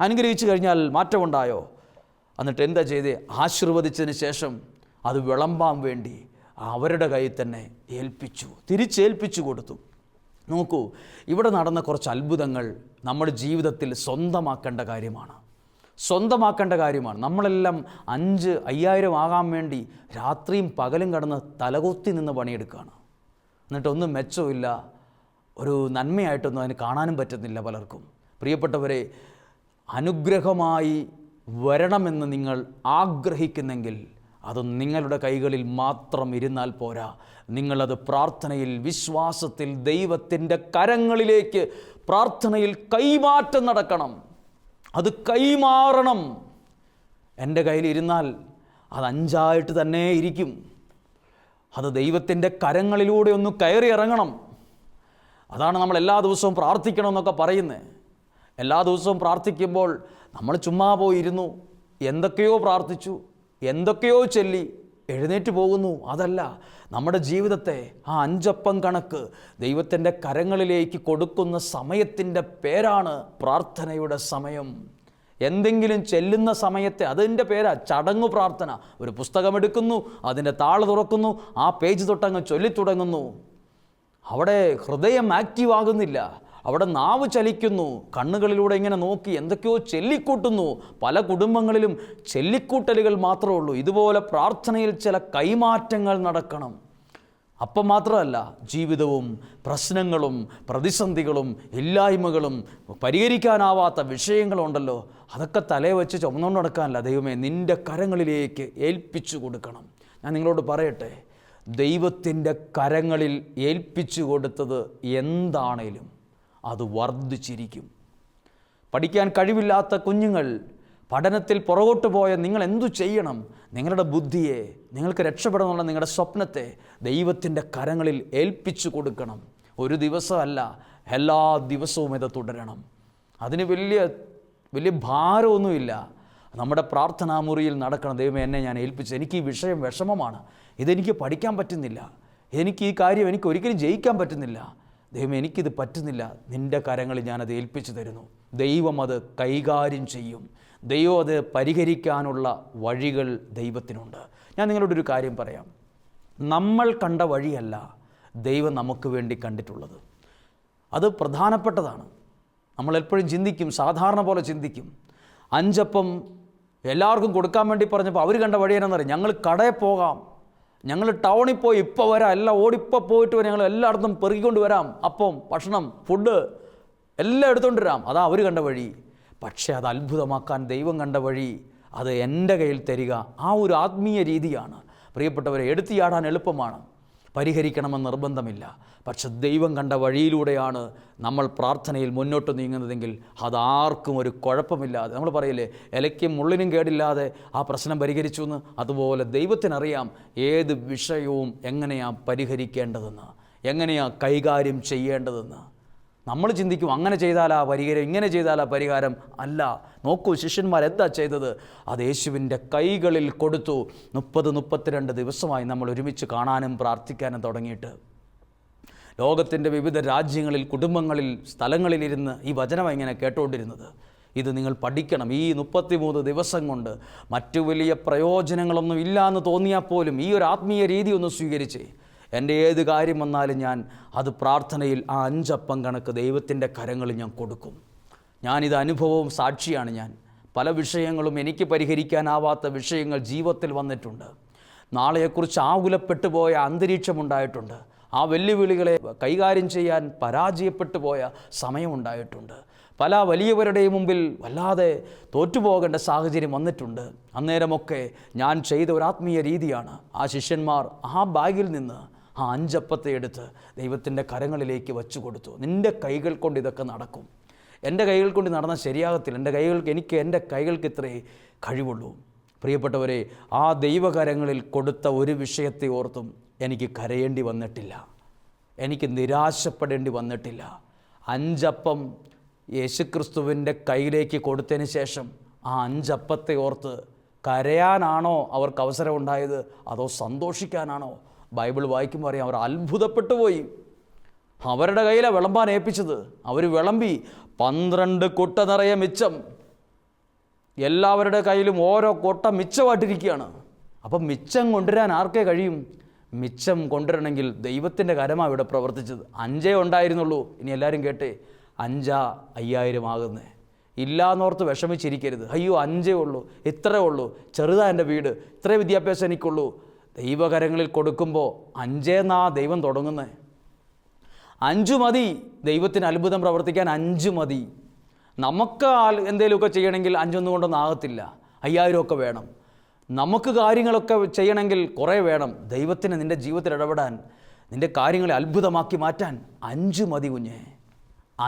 Speaker 1: അനുഗ്രഹിച്ചു കഴിഞ്ഞാൽ മാറ്റമുണ്ടായോ? എന്നിട്ട് എന്താ ചെയ്തേ? ആശീർവദിച്ചതിന് ശേഷം അത് വിളമ്പാൻ വേണ്ടി അവരുടെ കയ്യിൽ തന്നെ ഏൽപ്പിച്ചു, തിരിച്ചേൽപ്പിച്ചു കൊടുത്തു. നോക്കൂ, ഇവിടെ നടന്ന കുറച്ച് അത്ഭുതങ്ങൾ നമ്മുടെ ജീവിതത്തിൽ സ്വന്തമാക്കേണ്ട കാര്യമാണ്. നമ്മളെല്ലാം 5,000 ആകാൻ വേണ്ടി രാത്രിയും പകലും കടന്ന് തലകൊത്തി നിന്ന് പണിയെടുക്കുകയാണ്. എന്നിട്ടൊന്നും മെച്ചമില്ല, ഒരു നന്മയായിട്ടൊന്നും അതിന് കാണാനും പറ്റുന്നില്ല പലർക്കും. പ്രിയപ്പെട്ടവരെ, അനുഗ്രഹമായി വരണമെന്ന് നിങ്ങൾ ആഗ്രഹിക്കുന്നെങ്കിൽ അത് നിങ്ങളുടെ കൈകളിൽ മാത്രം ഇരുന്നാൽ പോരാ. നിങ്ങളത് പ്രാർത്ഥനയിൽ, വിശ്വാസത്തിൽ ദൈവത്തിൻ്റെ കരങ്ങളിലേക്ക് പ്രാർത്ഥനയിൽ കൈമാറ്റം നടക്കണം. അത് കൈമാറണം. എൻ്റെ കയ്യിൽ ഇരുന്നാൽ അത് 5 തന്നെ ഇരിക്കും. അത് ദൈവത്തിൻ്റെ കരങ്ങളിലൂടെ ഒന്ന് കയറി ഇറങ്ങണം. അതാണ് നമ്മൾ എല്ലാ ദിവസവും പ്രാർത്ഥിക്കണമെന്നൊക്കെ പറയുന്നത്. എല്ലാ ദിവസവും പ്രാർത്ഥിക്കുമ്പോൾ നമ്മൾ ചുമ്മാ പോയിരുന്നു, എന്തൊക്കെയോ പ്രാർത്ഥിച്ചു, എന്തൊക്കെയോ ചൊല്ലി എഴുന്നേറ്റ് പോകുന്നു. അതല്ല, നമ്മുടെ ജീവിതത്തെ ആ 5 അപ്പം കണക്ക് ദൈവത്തിൻ്റെ കരങ്ങളിലേക്ക് കൊടുക്കുന്ന സമയത്തിൻ്റെ പേരാണ് പ്രാർത്ഥനയുടെ സമയം. എന്തെങ്കിലും ചെല്ലുന്ന സമയത്തെ അതിൻ്റെ പേരാ ചടങ്ങു പ്രാർത്ഥന. ഒരു പുസ്തകമെടുക്കുന്നു, അതിൻ്റെ താള് തുറക്കുന്നു, ആ പേജ് തൊട്ടങ്ങ് ചൊല്ലിത്തുടങ്ങുന്നു. അവിടെ ഹൃദയം ആക്റ്റീവ് ആകുന്നില്ല, അവിടെ നാവ് ചലിക്കുന്നു, കണ്ണുകളിലൂടെ ഇങ്ങനെ നോക്കി എന്തൊക്കെയോ ചെല്ലിക്കൂട്ടുന്നു. പല കുടുംബങ്ങളിലും ചെല്ലിക്കൂട്ടലുകൾ മാത്രമേ ഉള്ളൂ. ഇതുപോലെ പ്രാർത്ഥനയിൽ ചില കൈമാറ്റങ്ങൾ നടക്കണം. അപ്പം മാത്രമല്ല, ജീവിതവും പ്രശ്നങ്ങളും പ്രതിസന്ധികളും ഇല്ലായ്മകളും പരിഹരിക്കാനാവാത്ത വിഷയങ്ങളുണ്ടല്ലോ, അതൊക്കെ തലയെ വെച്ച് ചുമന്നുകൊണ്ട് നടക്കാനല്ല, ദൈവമേ നിൻ്റെ കരങ്ങളിലേക്ക് ഏൽപ്പിച്ചു കൊടുക്കണം. ഞാൻ നിങ്ങളോട് പറയട്ടെ, ദൈവത്തിൻ്റെ കരങ്ങളിൽ ഏൽപ്പിച്ചു കൊടുത്തത് എന്താണേലും അത് വർദ്ധിച്ചിരിക്കും. പഠിക്കാൻ കഴിവില്ലാത്ത കുഞ്ഞുങ്ങൾ, പഠനത്തിൽ പുറകോട്ട് പോയ നിങ്ങൾ എന്തു ചെയ്യണം? നിങ്ങളുടെ ബുദ്ധിയെ, നിങ്ങൾക്ക് രക്ഷപ്പെടണമെന്നുള്ള നിങ്ങളുടെ സ്വപ്നത്തെ ദൈവത്തിൻ്റെ കരങ്ങളിൽ ഏൽപ്പിച്ചു കൊടുക്കണം. ഒരു ദിവസമല്ല, എല്ലാ ദിവസവും ഇത് തുടരണം. അതിന് വലിയ ഭാരമൊന്നുമില്ല. നമ്മുടെ പ്രാർത്ഥനാ മുറിയിൽ നടക്കണം. ദൈവമേ, എന്നെ ഞാൻ ഏൽപ്പിച്ചു, എനിക്ക് ഈ വിഷയം വിഷമമാണ്, ഇതെനിക്ക് പഠിക്കാൻ പറ്റുന്നില്ല, എനിക്ക് ഈ കാര്യം എനിക്ക് ഒരിക്കലും ജയിക്കാൻ പറ്റുന്നില്ല, ദൈവമേ എനിക്കിത് പറ്റുന്നില്ല, നിൻ്റെ കരങ്ങളിൽ ഞാനത് ഏൽപ്പിച്ചു തരുന്നു. ദൈവം അത് കൈകാര്യം ചെയ്യും. ദൈവം അത് പരിഹരിക്കാനുള്ള വഴികൾ ദൈവത്തിനുണ്ട്. ഞാൻ നിങ്ങളോടൊരു കാര്യം പറയാം. നമ്മൾ കണ്ട വഴിയല്ല ദൈവം നമുക്ക് വേണ്ടി കണ്ടിട്ടുള്ളത്. അത് പ്രധാനപ്പെട്ടതാണ്. നമ്മൾ എപ്പോഴും ചിന്തിക്കും, സാധാരണ പോലെ ചിന്തിക്കും. 5 അപ്പം എല്ലാവർക്കും കൊടുക്കാൻ വേണ്ടി പറഞ്ഞപ്പോൾ അവർ കണ്ട വഴി എന്നാണെന്നറിയാം. ഞങ്ങൾ കടയിൽ പോകാം, ഞങ്ങൾ ടൗണിൽ പോയി ഇപ്പോൾ വരാം, എല്ലാം ഓടിപ്പോൾ പോയിട്ട് വരാം, ഞങ്ങൾ എല്ലായിടത്തും പെറുകിക്കൊണ്ട് വരാം, അപ്പം ഭക്ഷണം ഫുഡ് എല്ലാം എടുത്തുകൊണ്ട് വരാം. അതാ അവർ കണ്ട വഴി. പക്ഷേ അത് അത്ഭുതമാക്കാൻ ദൈവം കണ്ട വഴി അത് എൻ്റെ കയ്യിൽ തരിക. ആ ഒരു ആത്മീയ രീതിയാണ്. പ്രിയപ്പെട്ടവരെ, എടുത്തിയാടാൻ എളുപ്പമാണ്, പരിഹരിക്കണമെന്ന് നിർബന്ധമില്ല. പക്ഷെ ദൈവം കണ്ട വഴിയിലൂടെയാണ് നമ്മൾ പ്രാർത്ഥനയിൽ മുന്നോട്ട് നീങ്ങുന്നതെങ്കിൽ അതാർക്കും ഒരു കുഴപ്പമില്ലാതെ, നമ്മൾ പറയില്ലേ ഇലയ്ക്കും മുള്ളിനും കേടില്ലാതെ ആ പ്രശ്നം പരിഹരിച്ചു എന്ന്, അതുപോലെ ദൈവത്തിനറിയാം ഏത് വിഷയവും എങ്ങനെയാണ് പരിഹരിക്കേണ്ടതെന്ന്, എങ്ങനെയാണ് കൈകാര്യം ചെയ്യേണ്ടതെന്ന്. നമ്മൾ ചിന്തിക്കും അങ്ങനെ ചെയ്താലാ പരിഹാരം, ഇങ്ങനെ ചെയ്താലാ പരിഹാരം. അല്ല, നോക്കൂ ശിഷ്യന്മാർ എന്താ ചെയ്തത്? അത് യേശുവിൻ്റെ കൈകളിൽ കൊടുത്തു. 32 ദിവസമായി നമ്മൾ ഒരുമിച്ച് കാണാനും പ്രാർത്ഥിക്കാനും തുടങ്ങിയിട്ട്. ലോകത്തിൻ്റെ വിവിധ രാജ്യങ്ങളിൽ, കുടുംബങ്ങളിൽ, സ്ഥലങ്ങളിലിരുന്ന് ഈ വചനം ഇങ്ങനെ കേട്ടുകൊണ്ടിരുന്നത്. ഇത് നിങ്ങൾ പഠിക്കണം. ഈ 33 ദിവസം കൊണ്ട് മറ്റു വലിയ പ്രയോജനങ്ങളൊന്നും ഇല്ല എന്ന് തോന്നിയാൽ പോലും ഈ ഒരു ആത്മീയ രീതി ഒന്ന് സ്വീകരിച്ച് എൻ്റെ ഏത് കാര്യം വന്നാലും ഞാൻ അത് പ്രാർത്ഥനയിൽ ആ 5 അപ്പം കണക്ക് ദൈവത്തിൻ്റെ കരങ്ങളിൽ ഞാൻ കൊടുക്കും. ഞാനിത് അനുഭവവും സാക്ഷിയാണ്. ഞാൻ പല വിഷയങ്ങളും എനിക്ക് പരിഹരിക്കാനാവാത്ത വിഷയങ്ങൾ ജീവിതത്തിൽ വന്നിട്ടുണ്ട്. നാളെയെക്കുറിച്ച് ആകുലപ്പെട്ടു പോയ അന്തരീക്ഷമുണ്ടായിട്ടുണ്ട്. ആ വെല്ലുവിളികളെ കൈകാര്യം ചെയ്യാൻ പരാജയപ്പെട്ടു പോയ സമയമുണ്ടായിട്ടുണ്ട്. പല വലിയവരുടെയും മുമ്പിൽ വല്ലാതെ തോറ്റുപോകേണ്ട സാഹചര്യം വന്നിട്ടുണ്ട്. അന്നേരമൊക്കെ ഞാൻ ചെയ്ത ഒരു ആത്മീയ രീതിയാണ്, ആ ശിഷ്യന്മാർ ആ ബാഗിൽ നിന്ന് ആ 5 അപ്പത്തെ എടുത്ത് ദൈവത്തിൻ്റെ കരങ്ങളിലേക്ക് വച്ചു കൊടുത്തു. നിൻ്റെ കൈകൾ കൊണ്ട് ഇതൊക്കെ നടക്കും. എൻ്റെ കൈകൾ കൊണ്ട് നടന്നാൽ ശരിയാകത്തില്ല. എൻ്റെ കൈകൾക്ക് ഇത്രേ കഴിവുള്ളൂ. പ്രിയപ്പെട്ടവരെ, ആ ദൈവകരങ്ങളിൽ കൊടുത്ത ഒരു വിഷയത്തെ ഓർത്തും എനിക്ക് കരയേണ്ടി വന്നിട്ടില്ല, എനിക്ക് നിരാശപ്പെടേണ്ടി വന്നിട്ടില്ല. 5 അപ്പം യേശുക്രിസ്തുവിൻ്റെ കയ്യിലേക്ക് കൊടുത്തതിന് ശേഷം ആ 5 അപ്പത്തെ ഓർത്ത് കരയാനാണോ അവർക്ക് അവസരം ഉണ്ടായത്, അതോ സന്തോഷിക്കാനാണോ? ബൈബിൾ വായിക്കുമ്പോൾ അറിയാം, അവർ അത്ഭുതപ്പെട്ടു പോയി. അവരുടെ കയ്യിലാണ് വിളമ്പാൻ ഏൽപ്പിച്ചത്. അവർ വിളമ്പി 12 കൊട്ട നിറയെ മിച്ചം. എല്ലാവരുടെ കയ്യിലും ഓരോ കൊട്ട മിച്ചമായിട്ടിരിക്കുകയാണ്. അപ്പം മിച്ചം കൊണ്ടുവരാൻ ആർക്കേ കഴിയും? മിച്ചം കൊണ്ടുവരണമെങ്കിൽ ദൈവത്തിൻ്റെ കരമാണ് ഇവിടെ പ്രവർത്തിച്ചത്. 5 ഉണ്ടായിരുന്നുള്ളൂ. ഇനി എല്ലാവരും കേട്ടേ, 5 5000 ആകുന്നേ. ഇല്ലാന്നോർത്ത് വിഷമിച്ചിരിക്കരുത്. അയ്യോ 5 ഉള്ളൂ, ഇത്രേ ഉള്ളൂ, ചെറുതാ എൻ്റെ വീട്, ഇത്രേ വിദ്യാഭ്യാസം എനിക്കുള്ളൂ. ദൈവകരങ്ങളിൽ കൊടുക്കുമ്പോൾ 5 എന്നാ ദൈവം തുടങ്ങുന്നത്. 5 മതി ദൈവത്തിന് അത്ഭുതം പ്രവർത്തിക്കാൻ. 5 മതി. നമുക്ക് എന്തെങ്കിലുമൊക്കെ ചെയ്യണമെങ്കിൽ 5 കൊണ്ടൊന്നും ആകത്തില്ല, 5000 ഒക്കെ വേണം. നമുക്ക് കാര്യങ്ങളൊക്കെ ചെയ്യണമെങ്കിൽ കുറേ വേണം. ദൈവത്തിന് നിൻ്റെ ജീവിതത്തിൽ ഇടപെടാൻ, നിൻ്റെ കാര്യങ്ങളെ അത്ഭുതമാക്കി മാറ്റാൻ 5 മതി കുഞ്ഞേ.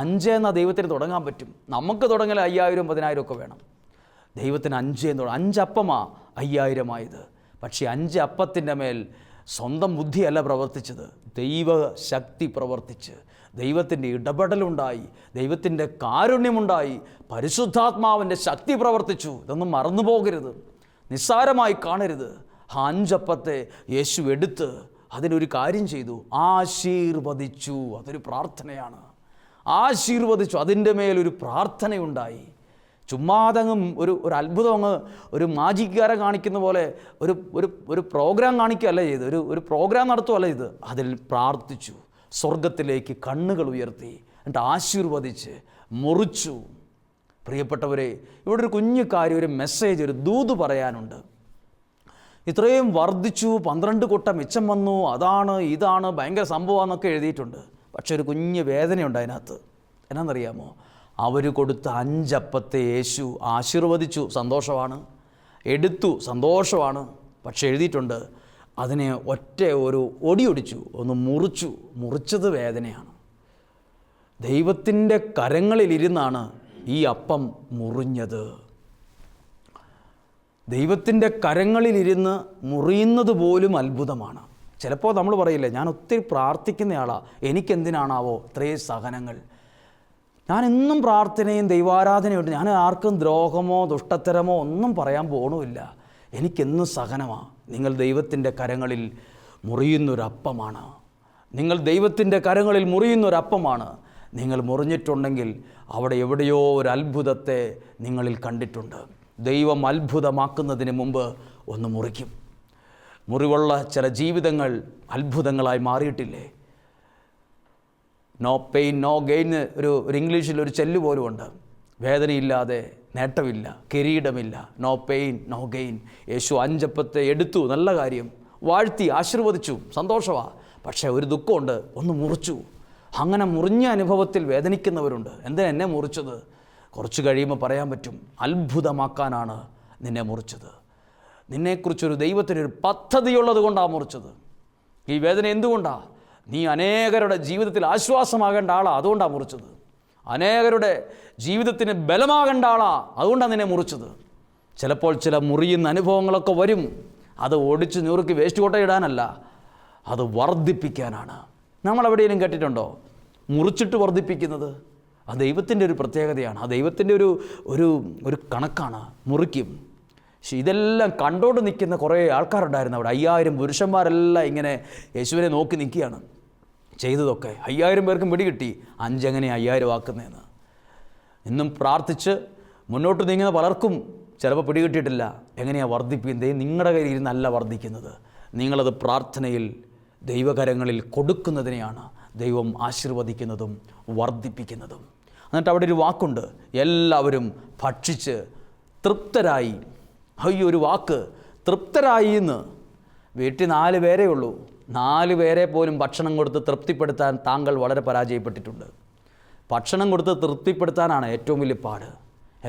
Speaker 1: 5 എന്നാൽ ദൈവത്തിന് തുടങ്ങാൻ പറ്റും. നമുക്ക് തുടങ്ങൽ 5000 10000 ഒക്കെ വേണം. ദൈവത്തിന് 5 എന്ന് തുടങ്ങാം. 5 അപ്പമാ 5000 ആയത്. പക്ഷേ 5 അപ്പത്തിൻ്റെ മേൽ സ്വന്തം ബുദ്ധിയല്ല പ്രവർത്തിച്ചത്, ദൈവശക്തി പ്രവർത്തിച്ച്, ദൈവത്തിൻ്റെ ഇടപെടലുണ്ടായി, ദൈവത്തിൻ്റെ കാരുണ്യമുണ്ടായി, പരിശുദ്ധാത്മാവിൻ്റെ ശക്തി പ്രവർത്തിച്ചു. ഇതൊന്നും മറന്നു പോകരുത്, നിസ്സാരമായി കാണരുത്. 5 അപ്പത്തെ യേശു എടുത്ത് അതിനൊരു കാര്യം ചെയ്തു, ആശീർവദിച്ചു. അതൊരു പ്രാർത്ഥനയാണ്. ആശീർവദിച്ചു, അതിൻ്റെ മേലൊരു പ്രാർത്ഥനയുണ്ടായി. ചുമ്മാതങ്ങും ഒരു അത്ഭുതം അങ്ങ് ഒരു മാജിക്കാരെ കാണിക്കുന്ന പോലെ ഒരു പ്രോഗ്രാം കാണിക്കുകയല്ല ചെയ്ത്, ഒരു പ്രോഗ്രാം നടത്തുകയല്ല ചെയ്ത്. അതിൽ പ്രാർത്ഥിച്ചു, സ്വർഗത്തിലേക്ക് കണ്ണുകൾ ഉയർത്തി, എന്നിട്ട് ആശീർവദിച്ച് മുറിച്ചു. പ്രിയപ്പെട്ടവരെ, ഇവിടെ ഒരു കുഞ്ഞു കാര്യം, ഒരു മെസ്സേജ്, ഒരു ദൂത് പറയാനുണ്ട്. ഇത്രയും വർദ്ധിച്ചു, 12 കൊട്ട മിച്ചം വന്നു, അതാണ് ഇതാണ് ഭയങ്കര സംഭവമാണെന്നൊക്കെ എഴുതിയിട്ടുണ്ട്. പക്ഷെ ഒരു കുഞ്ഞ് വേദനയുണ്ട് അതിനകത്ത്. എന്നാണെന്നറിയാമോ? അവർ കൊടുത്ത 5 അപ്പത്തെ യേശു ആശീർവദിച്ചു, സന്തോഷമാണ്. എടുത്തു, സന്തോഷമാണ്. പക്ഷെ എഴുതിയിട്ടുണ്ട്, അതിനെ ഒരു ഒടിയൊടിച്ചു, ഒന്ന് മുറിച്ചു. മുറിച്ചത് വേദനയാണ്. ദൈവത്തിൻ്റെ കരങ്ങളിലിരുന്നാണ് ഈ അപ്പം മുറിഞ്ഞത്. ദൈവത്തിൻ്റെ കരങ്ങളിലിരുന്ന് മുറിയുന്നത് പോലും അത്ഭുതമാണ്. ചിലപ്പോൾ നമ്മൾ പറയില്ലേ, ഞാൻ ഒത്തിരി പ്രാർത്ഥിക്കുന്നയാളാണ്, എനിക്കെന്തിനാണാവോ ഇത്രയും സഹനങ്ങൾ, ഞാൻ എന്നും പ്രാർത്ഥനയും ദൈവാരാധനയുണ്ട്, ഞാൻ ആർക്കും ദ്രോഹമോ ദുഷ്ടത്തരമോ ഒന്നും പറയാൻ പോകണമില്ല, എനിക്കെന്നും സഹനമാണ്. നിങ്ങൾ ദൈവത്തിൻ്റെ കരങ്ങളിൽ മുറിയുന്നൊരപ്പമാണ്. നിങ്ങൾ ദൈവത്തിൻ്റെ കരങ്ങളിൽ മുറിയുന്നൊരപ്പമാണ്. നിങ്ങൾ മുറിഞ്ഞിട്ടുണ്ടെങ്കിൽ അവിടെ എവിടെയോ ഒരു അത്ഭുതത്തെ നിങ്ങളിൽ കണ്ടിട്ടുണ്ട്. ദൈവം അത്ഭുതമാക്കുന്നതിന് മുമ്പ് ഒന്ന് മുറിക്കും. മുറിവുള്ള ചില ജീവിതങ്ങൾ അത്ഭുതങ്ങളായി മാറിയിട്ടില്ലേ? നോ പെയിൻ നോ ഗെയിൻ, ഒരു ഇംഗ്ലീഷിൽ ഒരു ചെല്ല് പോലും ഉണ്ട്. വേദനയില്ലാതെ നേട്ടമില്ല, കിരീടമില്ല. No pain no gain. യേശു 5 അപ്പത്തെ എടുത്തു, നല്ല കാര്യം, വാഴ്ത്തി ആശീർവദിച്ചു, സന്തോഷമാണ്. പക്ഷേ ഒരു ദുഃഖമുണ്ട്, ഒന്ന് മുറിച്ചു. അങ്ങനെ മുറിഞ്ഞ അനുഭവത്തിൽ വേദനിക്കുന്നവരുണ്ട്. എന്തിനാ എന്നെ മുറിച്ചത്? കുറച്ച് കഴിയുമ്പോൾ പറയാൻ പറ്റും, അത്ഭുതമാക്കാനാണ് നിന്നെ മുറിച്ചത്. നിന്നെക്കുറിച്ചൊരു ദൈവത്തിനൊരു പദ്ധതിയുള്ളത് കൊണ്ടാണ് മുറിച്ചത്. ഈ വേദന എന്തുകൊണ്ടാണ്? നീ അനേകരുടെ ജീവിതത്തിൽ ആശ്വാസമാകേണ്ട ആളാണ്, അതുകൊണ്ടാണ് മുറിച്ചത്. അനേകരുടെ ജീവിതത്തിന് ബലമാകേണ്ട ആളാണ്, അതുകൊണ്ടാണ് നിന്നെ മുറിച്ചത്. ചിലപ്പോൾ ചില മുറിയുന്ന അനുഭവങ്ങളൊക്കെ വരും. അത് ഒടിച്ച് ഞുറുക്കി വേസ്റ്റ് കൊട്ടയിടാനല്ല, അത് വർദ്ധിപ്പിക്കാനാണ്. നമ്മളെവിടെയെങ്കിലും കേട്ടിട്ടുണ്ടോ മുറിച്ചിട്ട് വർദ്ധിപ്പിക്കുന്നത്? ആ ദൈവത്തിൻ്റെ ഒരു പ്രത്യേകതയാണ്, ആ ദൈവത്തിൻ്റെ ഒരു കണക്കാണ്. മുറിക്കും. പക്ഷെ ഇതെല്ലാം കണ്ടോണ്ട് നിൽക്കുന്ന കുറേ ആൾക്കാരുണ്ടായിരുന്നു അവിടെ. 5000 പുരുഷന്മാരെല്ലാം ഇങ്ങനെ യേശുവിനെ നോക്കി നിൽക്കുകയാണ്. ചെയ്തതൊക്കെ 5000 പേർക്കും പിടികിട്ടി, 5 എങ്ങനെ 5000 ആക്കുന്നതെന്ന്. ഇന്നും പ്രാർത്ഥിച്ച് മുന്നോട്ട് നീങ്ങുന്ന പലർക്കും ചിലപ്പോൾ പിടികിട്ടിയിട്ടില്ല. എങ്ങനെയാണ് വർദ്ധിപ്പിക്കുന്നത്? നിങ്ങളുടെ കയ്യിൽ ഇരുന്നല്ല വർദ്ധിക്കുന്നത്. നിങ്ങളത് പ്രാർത്ഥനയിൽ ദൈവകരങ്ങളിൽ കൊടുക്കുന്നതിനെയാണ് ദൈവം ആശീർവദിക്കുന്നതും വർദ്ധിപ്പിക്കുന്നതും. എന്നിട്ട് അവിടെ ഒരു വാക്കുണ്ട്, എല്ലാവരും ഭക്ഷിച്ച് തൃപ്തരായി. അയ്യോ, ഒരു വാക്ക്, തൃപ്തരായി എന്ന്. വീട്ടിൽ 4 പേരേ ഉള്ളൂ. 4 പേരെ പോലും ഭക്ഷണം കൊടുത്ത് തൃപ്തിപ്പെടുത്താൻ താങ്കൾ വളരെ പരാജയപ്പെട്ടിട്ടുണ്ട്. ഭക്ഷണം കൊടുത്ത് തൃപ്തിപ്പെടുത്താനാണ് ഏറ്റവും വലിയ പാട്.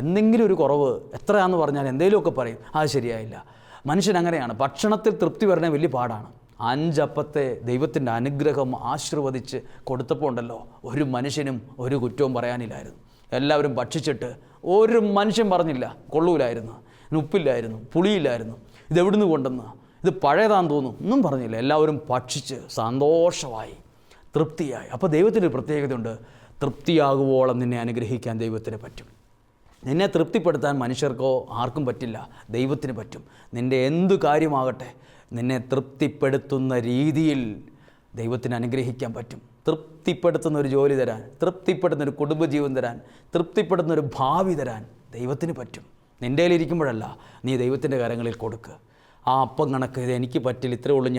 Speaker 1: എന്തെങ്കിലും ഒരു കുറവ് എത്രയാണെന്ന് പറഞ്ഞാൽ എന്തെങ്കിലുമൊക്കെ പറയും, അത് ശരിയായില്ല. മനുഷ്യൻ അങ്ങനെയാണ്, ഭക്ഷണത്തിൽ തൃപ്തി വരണേ വലിയ പാടാണ്. 5 അപ്പത്തെ ദൈവത്തിൻ്റെ അനുഗ്രഹം ആശീർവദിച്ച് കൊടുത്തപ്പോൾ ഉണ്ടല്ലോ, ഒരു മനുഷ്യനും ഒരു കുറ്റവും പറയാനില്ലായിരുന്നു. എല്ലാവരും ഭക്ഷിച്ചിട്ട് ഒരു മനുഷ്യൻ പറഞ്ഞില്ല കൊള്ളൂലായിരുന്നു, ഉപ്പില്ലായിരുന്നു, പുളിയില്ലായിരുന്നു, ഇതെവിടുന്ന് കൊണ്ടെന്ന്, ഇത് പഴയതാന്ന് തോന്നുന്നു, ഒന്നും പറഞ്ഞില്ല. എല്ലാവരും ഭക്ഷിച്ച് സന്തോഷമായി, തൃപ്തിയായി. അപ്പോൾ ദൈവത്തിൻ്റെ പ്രത്യേകതയുണ്ട്. തൃപ്തിയാകുവോളം നിന്നെ അനുഗ്രഹിക്കാൻ ദൈവത്തിന് പറ്റും. നിന്നെ തൃപ്തിപ്പെടുത്താൻ മനുഷ്യർക്കോ ആർക്കും പറ്റില്ല, ദൈവത്തിന് പറ്റും. നിൻ്റെ എന്തു കാര്യമാകട്ടെ, നിന്നെ തൃപ്തിപ്പെടുത്തുന്ന രീതിയിൽ ദൈവത്തിന് അനുഗ്രഹിക്കാൻ പറ്റും. തൃപ്തിപ്പെടുത്തുന്ന ഒരു ജോലി തരാൻ, തൃപ്തിപ്പെടുത്തുന്ന ഒരു കുടുംബജീവൻ തരാൻ, തൃപ്തിപ്പെടുത്തുന്ന ഒരു ഭാവി തരാൻ ദൈവത്തിന് പറ്റും. നിൻ്റെ കയ്യിലിരിക്കുമ്പോഴല്ല, നീ ദൈവത്തിൻ്റെ കരങ്ങളിൽ കൊടുക്കുക. ആ അപ്പം കണക്ക്, ഇത് എനിക്ക് പറ്റില്ല, ഇത്രേ ഉള്ളൂ,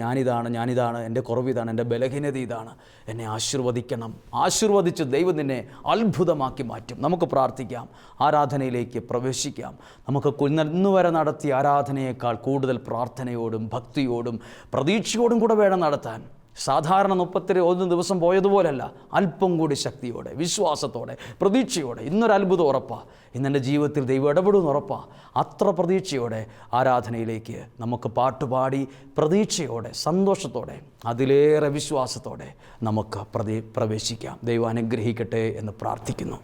Speaker 1: ഞാനിതാണ്, എൻ്റെ കുറവിതാണ്, എൻ്റെ ബലഹീനത ഇതാണ്, എന്നെ ആശീർവദിക്കണം. ആശീർവദിച്ച് ദൈവം നിന്നെ അത്ഭുതമാക്കി മാറ്റും. നമുക്ക് പ്രാർത്ഥിക്കാം, ആരാധനയിലേക്ക് പ്രവേശിക്കാം. നമുക്ക് ഇന്നുവരെ നടത്തിയ ആരാധനയേക്കാൾ കൂടുതൽ പ്രാർത്ഥനയോടും ഭക്തിയോടും പ്രതീക്ഷയോടും കൂടെ വേണം നടത്താൻ. സാധാരണ 31 ദിവസം പോയതുപോലല്ല, അല്പം കൂടി ശക്തിയോടെ, വിശ്വാസത്തോടെ, പ്രതീക്ഷയോടെ. ഇന്നൊരു അത്ഭുതം ഉറപ്പാണ്, ഇന്നെൻ്റെ ജീവിതത്തിൽ ദൈവം ഇടപെടുമെന്ന് ഉറപ്പാണ്. അത്ര പ്രതീക്ഷയോടെ ആരാധനയിലേക്ക് നമുക്ക് പാട്ടുപാടി പ്രതീക്ഷയോടെ, സന്തോഷത്തോടെ, അതിലേറെ വിശ്വാസത്തോടെ നമുക്ക് പ്രവേശിക്കാം. ദൈവം അനുഗ്രഹിക്കട്ടെ എന്ന് പ്രാർത്ഥിക്കുന്നു.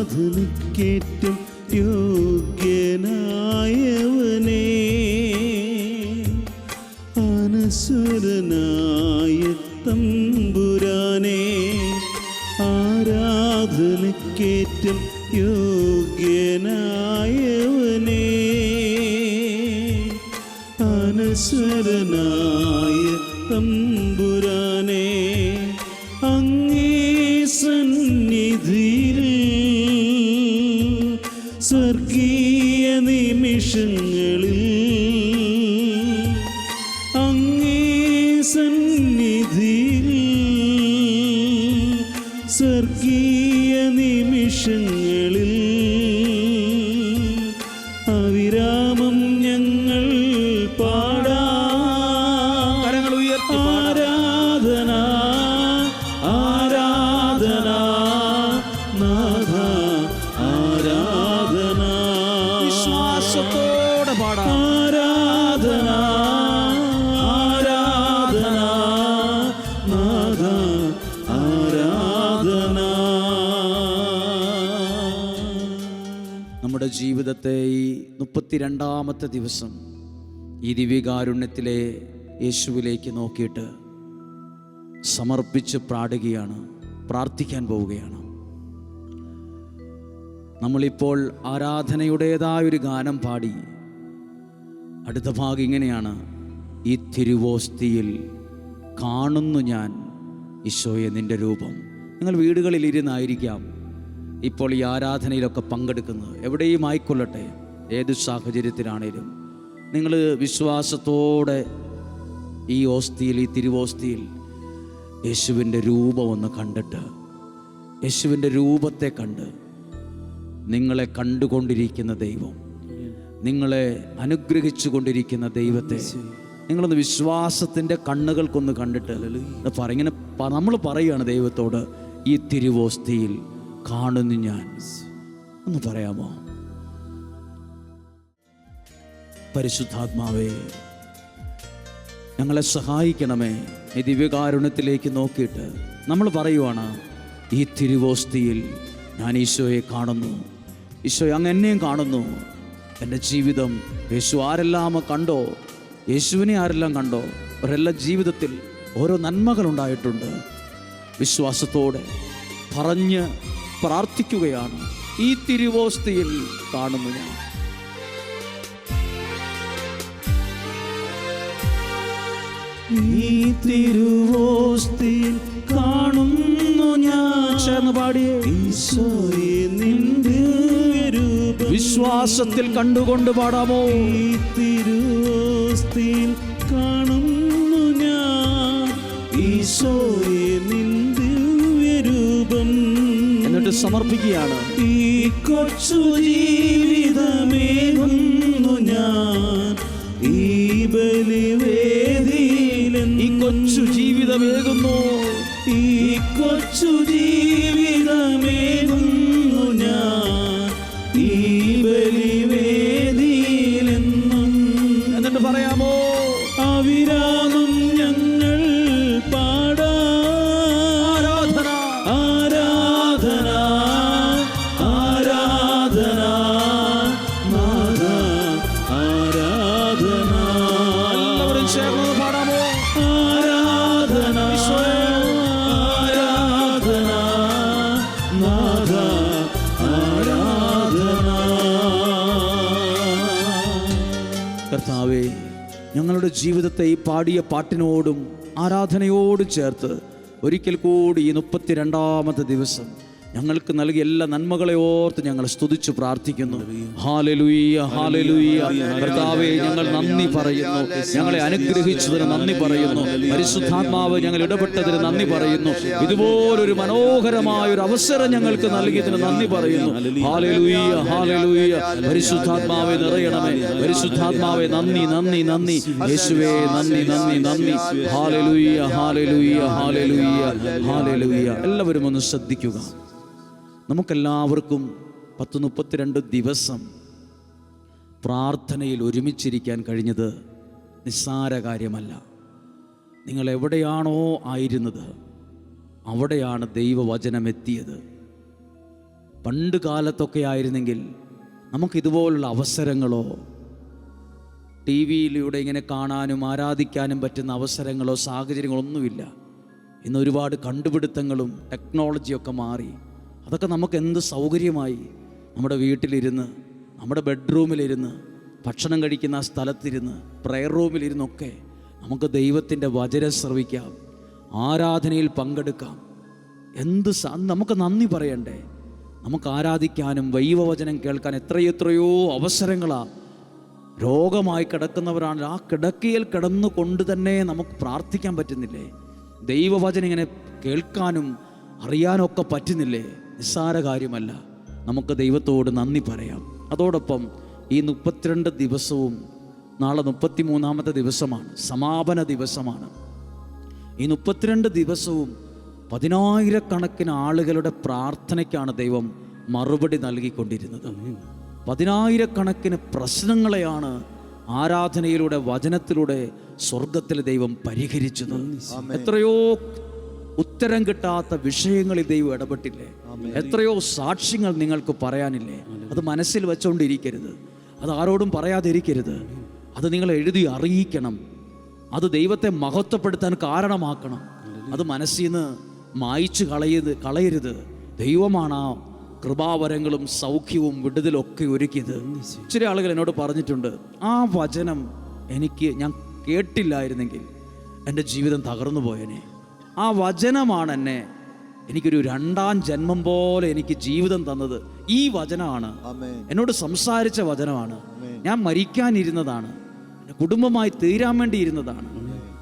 Speaker 2: ആരാധനയ്ക്കേറ്റം യോഗ്യനായവനേ, അനശ്വരനായ തമ്പുരാനേ, ആരാധനയ്ക്കേറ്റം യോഗ്യനായവനേ, അനശ്വരനായ തമ്പുരാനേ, അങ്ങേ സന്നിധിയിൽ സ്വർഗീയ നിമിഷങ്ങളിൽ, അങ്ങേ സന്നിധിയിൽ സ്വർഗീയ നിമിഷങ്ങളിൽ അവിരാമം ഞങ്ങൾ പാടാം.
Speaker 1: കരങ്ങൾ ഉയർത്തി
Speaker 2: ആരാധന ആരാധന നാഥ, ആരാധന
Speaker 1: വിശ്വാസത്തോടെ പാടാം.
Speaker 2: ആരാധന ആരാധന നാഥ, ആരാധന.
Speaker 1: നമ്മുടെ ജീവിതത്തെ ഈ 32ാമത്തെ ദിവസം ഈ ദിവ്യകാരുണ്യത്തിലെ യേശുവിലേക്ക് നോക്കിയിട്ട് സമർപ്പിച്ച് പ്രാർത്ഥിക്കാൻ പോവുകയാണ്. നമ്മളിപ്പോൾ ആരാധനയുടേതായൊരു ഗാനം പാടി. അടുത്ത ഭാഗം ഇങ്ങനെയാണ്: ഈ തിരുവോസ്തിയിൽ കാണുന്നു ഞാൻ ഈശോയെ നിൻ്റെ രൂപം. നിങ്ങൾ വീടുകളിലിരുന്നായിരിക്കാം ഇപ്പോൾ ഈ ആരാധനയിലൊക്കെ പങ്കെടുക്കുന്നത്. എവിടെയും ആയിക്കൊള്ളട്ടെ, ഏത് സാഹചര്യത്തിലാണേലും നിങ്ങൾ വിശ്വാസത്തോടെ ഈ ഓസ്തിയിൽ, ഈ തിരുവോസ്തിയിൽ യേശുവിൻ്റെ രൂപം ഒന്ന് കണ്ടിട്ട്, യേശുവിൻ്റെ രൂപത്തെ കണ്ട്, നിങ്ങളെ കണ്ടുകൊണ്ടിരിക്കുന്ന ദൈവം, നിങ്ങളെ അനുഗ്രഹിച്ചു കൊണ്ടിരിക്കുന്ന ദൈവത്തെ നിങ്ങളൊന്ന് വിശ്വാസത്തിൻ്റെ കണ്ണുകൾക്കൊന്ന് കണ്ടിട്ട് ഇങ്ങനെ നമ്മൾ പറയുകയാണ് ദൈവത്തോട്: ഈ തിരുവോസ്തിയിൽ കാണുന്നു ഞാൻ. ഒന്ന് പറയാമോ? പരിശുദ്ധാത്മാവേ, ഞങ്ങളെ സഹായിക്കണമേ. ഈ ദിവ്യകാരുണ്യത്തിലേക്ക് നോക്കിയിട്ട് നമ്മൾ പറയുവാണ്: ഈ തിരുവോസ്തിയിൽ ഞാൻ ഈശോയെ കാണുന്നു. ഈശോ അങ്ങ് എന്നെയും കാണുന്നു. എൻ്റെ ജീവിതം യേശു ആരെല്ലാം കണ്ടോ, യേശുവിനെ ആരെല്ലാം കണ്ടോ, അവരെല്ലാം ജീവിതത്തിൽ ഓരോ നന്മകളുണ്ടായിട്ടുണ്ട്. വിശ്വാസത്തോടെ പറഞ്ഞ് പ്രാർത്ഥിക്കുകയാണ്: ഈ തിരുവോസ്തിയിൽ കാണുന്നു ഞാൻ.
Speaker 2: ഈ തിരുവോസ്തിയിൽ കാണുന്നു ഞാൻ.
Speaker 1: ചേർന്ന് പാടിയേ.
Speaker 2: ഈശോയെ നിന്റെ രൂപം
Speaker 1: വിശ്വാസത്തിൽ കണ്ടുകൊണ്ട് പാടാമോ?
Speaker 2: ഈ തിരുവോസ്തിയിൽ കാണുന്നു ഞാൻ. ഈശോയെ നിന്റെ രൂപം.
Speaker 1: എന്നിട്ട് സമർപ്പിക്കുകയാണ്.
Speaker 2: ഈ കൊച്ചു ജീവിതമേകുന്നു ഞാൻ ഈ ബലിവേദിയിൽ.
Speaker 1: ഈ കൊച്ചു ജീവിതമേകുന്നു,
Speaker 2: ഈ കൊച്ചു ജീവിതമേകുന്നു ഞാൻ ഈ ബലിവേദിയിലെന്നും.
Speaker 1: എന്നിട്ട് പറയാമോ?
Speaker 2: അവിരാമം ഞങ്ങൾ പാടാ.
Speaker 1: ആരാധന,
Speaker 2: ആരാധന, ആരാധന, നാഥ ആരാധന.
Speaker 1: എല്ലാവരും ചേർന്ന് പാടാമോ?
Speaker 2: ആരാധന, ആരാധന, നാഥ ആരാധന.
Speaker 1: കർത്താവേ, ഞങ്ങളുടെ ജീവിതത്തെ ഈ പാടിയ പാട്ടിനോടും ആരാധനയോടും ചേർത്ത് ഒരിക്കൽ കൂടി ഈ 32ാമത്തെ ദിവസം ഞങ്ങൾക്ക് നൽകിയ എല്ലാ നന്മകളെ ഓർത്ത് ഞങ്ങൾ സ്തുതിച്ചു പ്രാർത്ഥിക്കുന്നു. Hallelujah, hallelujah. കർത്താവേ, ഞങ്ങൾ നന്ദി പറയുന്നു. ഞങ്ങളെ അനുഗ്രഹിച്ചതിന് നന്ദി പറയുന്നു. പരിശുദ്ധാത്മാവ് ഞങ്ങൾ ഇടപെട്ടതിന് നന്ദി പറയുന്നു. ഇതുപോലൊരു മനോഹരമായ ഒരു അവസരം ഞങ്ങൾക്ക് നൽകിയതിന് നന്ദി പറയുന്നു. Hallelujah, hallelujah. പരിശുദ്ധാത്മാവെ നിറയണമേ. പരിശുദ്ധാത്മാവെ നന്ദി, നന്ദി, നന്ദി. യേശുവേ നന്ദി, നന്ദി, നന്ദി. Hallelujah, hallelujah, hallelujah, hallelujah. എല്ലാവരും ഒന്ന് ശ്രദ്ധിക്കുക. നമുക്കെല്ലാവർക്കും 32 ദിവസം പ്രാർത്ഥനയിൽ ഒരുമിച്ചിരിക്കാൻ കഴിഞ്ഞത് നിസ്സാര കാര്യമല്ല. നിങ്ങൾ എവിടെയാണോ ആയിരുന്നത് അവിടെയാണ് ദൈവവചനം എത്തിയത്. പണ്ട് കാലത്തൊക്കെ ആയിരുന്നെങ്കിൽ നമുക്കിതുപോലുള്ള അവസരങ്ങളോ ടി വിയിലൂടെ ഇങ്ങനെ കാണാനും ആരാധിക്കാനും പറ്റുന്ന അവസരങ്ങളോ സാഹചര്യങ്ങളൊന്നുമില്ല. ഇന്ന് ഒരുപാട് കണ്ടുപിടുത്തങ്ങളും ടെക്നോളജിയൊക്കെ മാറി. അതൊക്കെ നമുക്ക് എന്ത് സൗകര്യമായി. നമ്മുടെ വീട്ടിലിരുന്ന്, നമ്മുടെ ബെഡ്റൂമിലിരുന്ന്, ഭക്ഷണം കഴിക്കുന്ന ആ സ്ഥലത്തിരുന്ന്, പ്രെയർ റൂമിലിരുന്നൊക്കെ നമുക്ക് ദൈവത്തിൻ്റെ വചനം ശ്രവിക്കാം, ആരാധനയിൽ പങ്കെടുക്കാം. നമുക്ക് നന്ദി പറയണ്ടേ? നമുക്ക് ആരാധിക്കാനും ദൈവവചനം കേൾക്കാൻ എത്രയോ അവസരങ്ങളാണ്. രോഗമായി കിടക്കുന്നവരാണ്, ആ കിടക്കയിൽ കിടന്നുകൊണ്ട് തന്നെ നമുക്ക് പ്രാർത്ഥിക്കാൻ പറ്റുന്നില്ലേ? ദൈവവചനം ഇങ്ങനെ കേൾക്കാനും അറിയാനൊക്കെ പറ്റുന്നില്ലേ? നിസ്സാര കാര്യമല്ല. നമുക്ക് ദൈവത്തോട് നന്ദി പറയാം. അതോടൊപ്പം ഈ 32 ദിവസവും, നാളെ 33ാമത്തെ ദിവസമാണ്, സമാപന ദിവസമാണ്. ഈ 32 ദിവസവും 10,000-കണക്കിന് ആളുകളുടെ പ്രാർത്ഥനയ്ക്കാണ് ദൈവം മറുപടി നൽകിക്കൊണ്ടിരുന്നത്. 10,000-കണക്കിന് പ്രശ്നങ്ങളെയാണ് ആരാധനയിലൂടെ, വചനത്തിലൂടെ സ്വർഗത്തിലെ ദൈവം പരിഹരിച്ചത്. എത്രയോ ഉത്തരം കിട്ടാത്ത വിഷയങ്ങളിൽ ദൈവം ഇടപെട്ടില്ലേ? എത്രയോ സാക്ഷ്യങ്ങൾ നിങ്ങൾക്ക് പറയാനില്ലേ? അത് മനസ്സിൽ വെച്ചുകൊണ്ടിരിക്കരുത്. അത് ആരോടും പറയാതിരിക്കരുത്. അത് നിങ്ങൾ എഴുതി അറിയിക്കണം. അത് ദൈവത്തെ മഹത്വപ്പെടുത്താൻ കാരണമാക്കണം. അത് മനസ്സിൽ നിന്ന് മായ്ച്ചു കളയരുത്. ദൈവമാണ് ആ കൃപാവരങ്ങളും സൗഖ്യവും വിടുതലൊക്കെ ഒരുക്കിയത്. ചില ആളുകൾ എന്നോട് പറഞ്ഞിട്ടുണ്ട്, ആ വചനം ഞാൻ കേട്ടില്ലായിരുന്നെങ്കിൽ എൻ്റെ ജീവിതം തകർന്നു പോയനെ. ആ വചനമാണ് എനിക്കൊരു 2ാം ജന്മം പോലെ എനിക്ക് ജീവിതം തന്നത്. ഈ വചനമാണ് എന്നോട് സംസാരിച്ച വചനമാണ്. ഞാൻ മരിക്കാനിരുന്നതാണ്, കുടുംബമായി തീരാൻ വേണ്ടി ഇരുന്നതാണ്.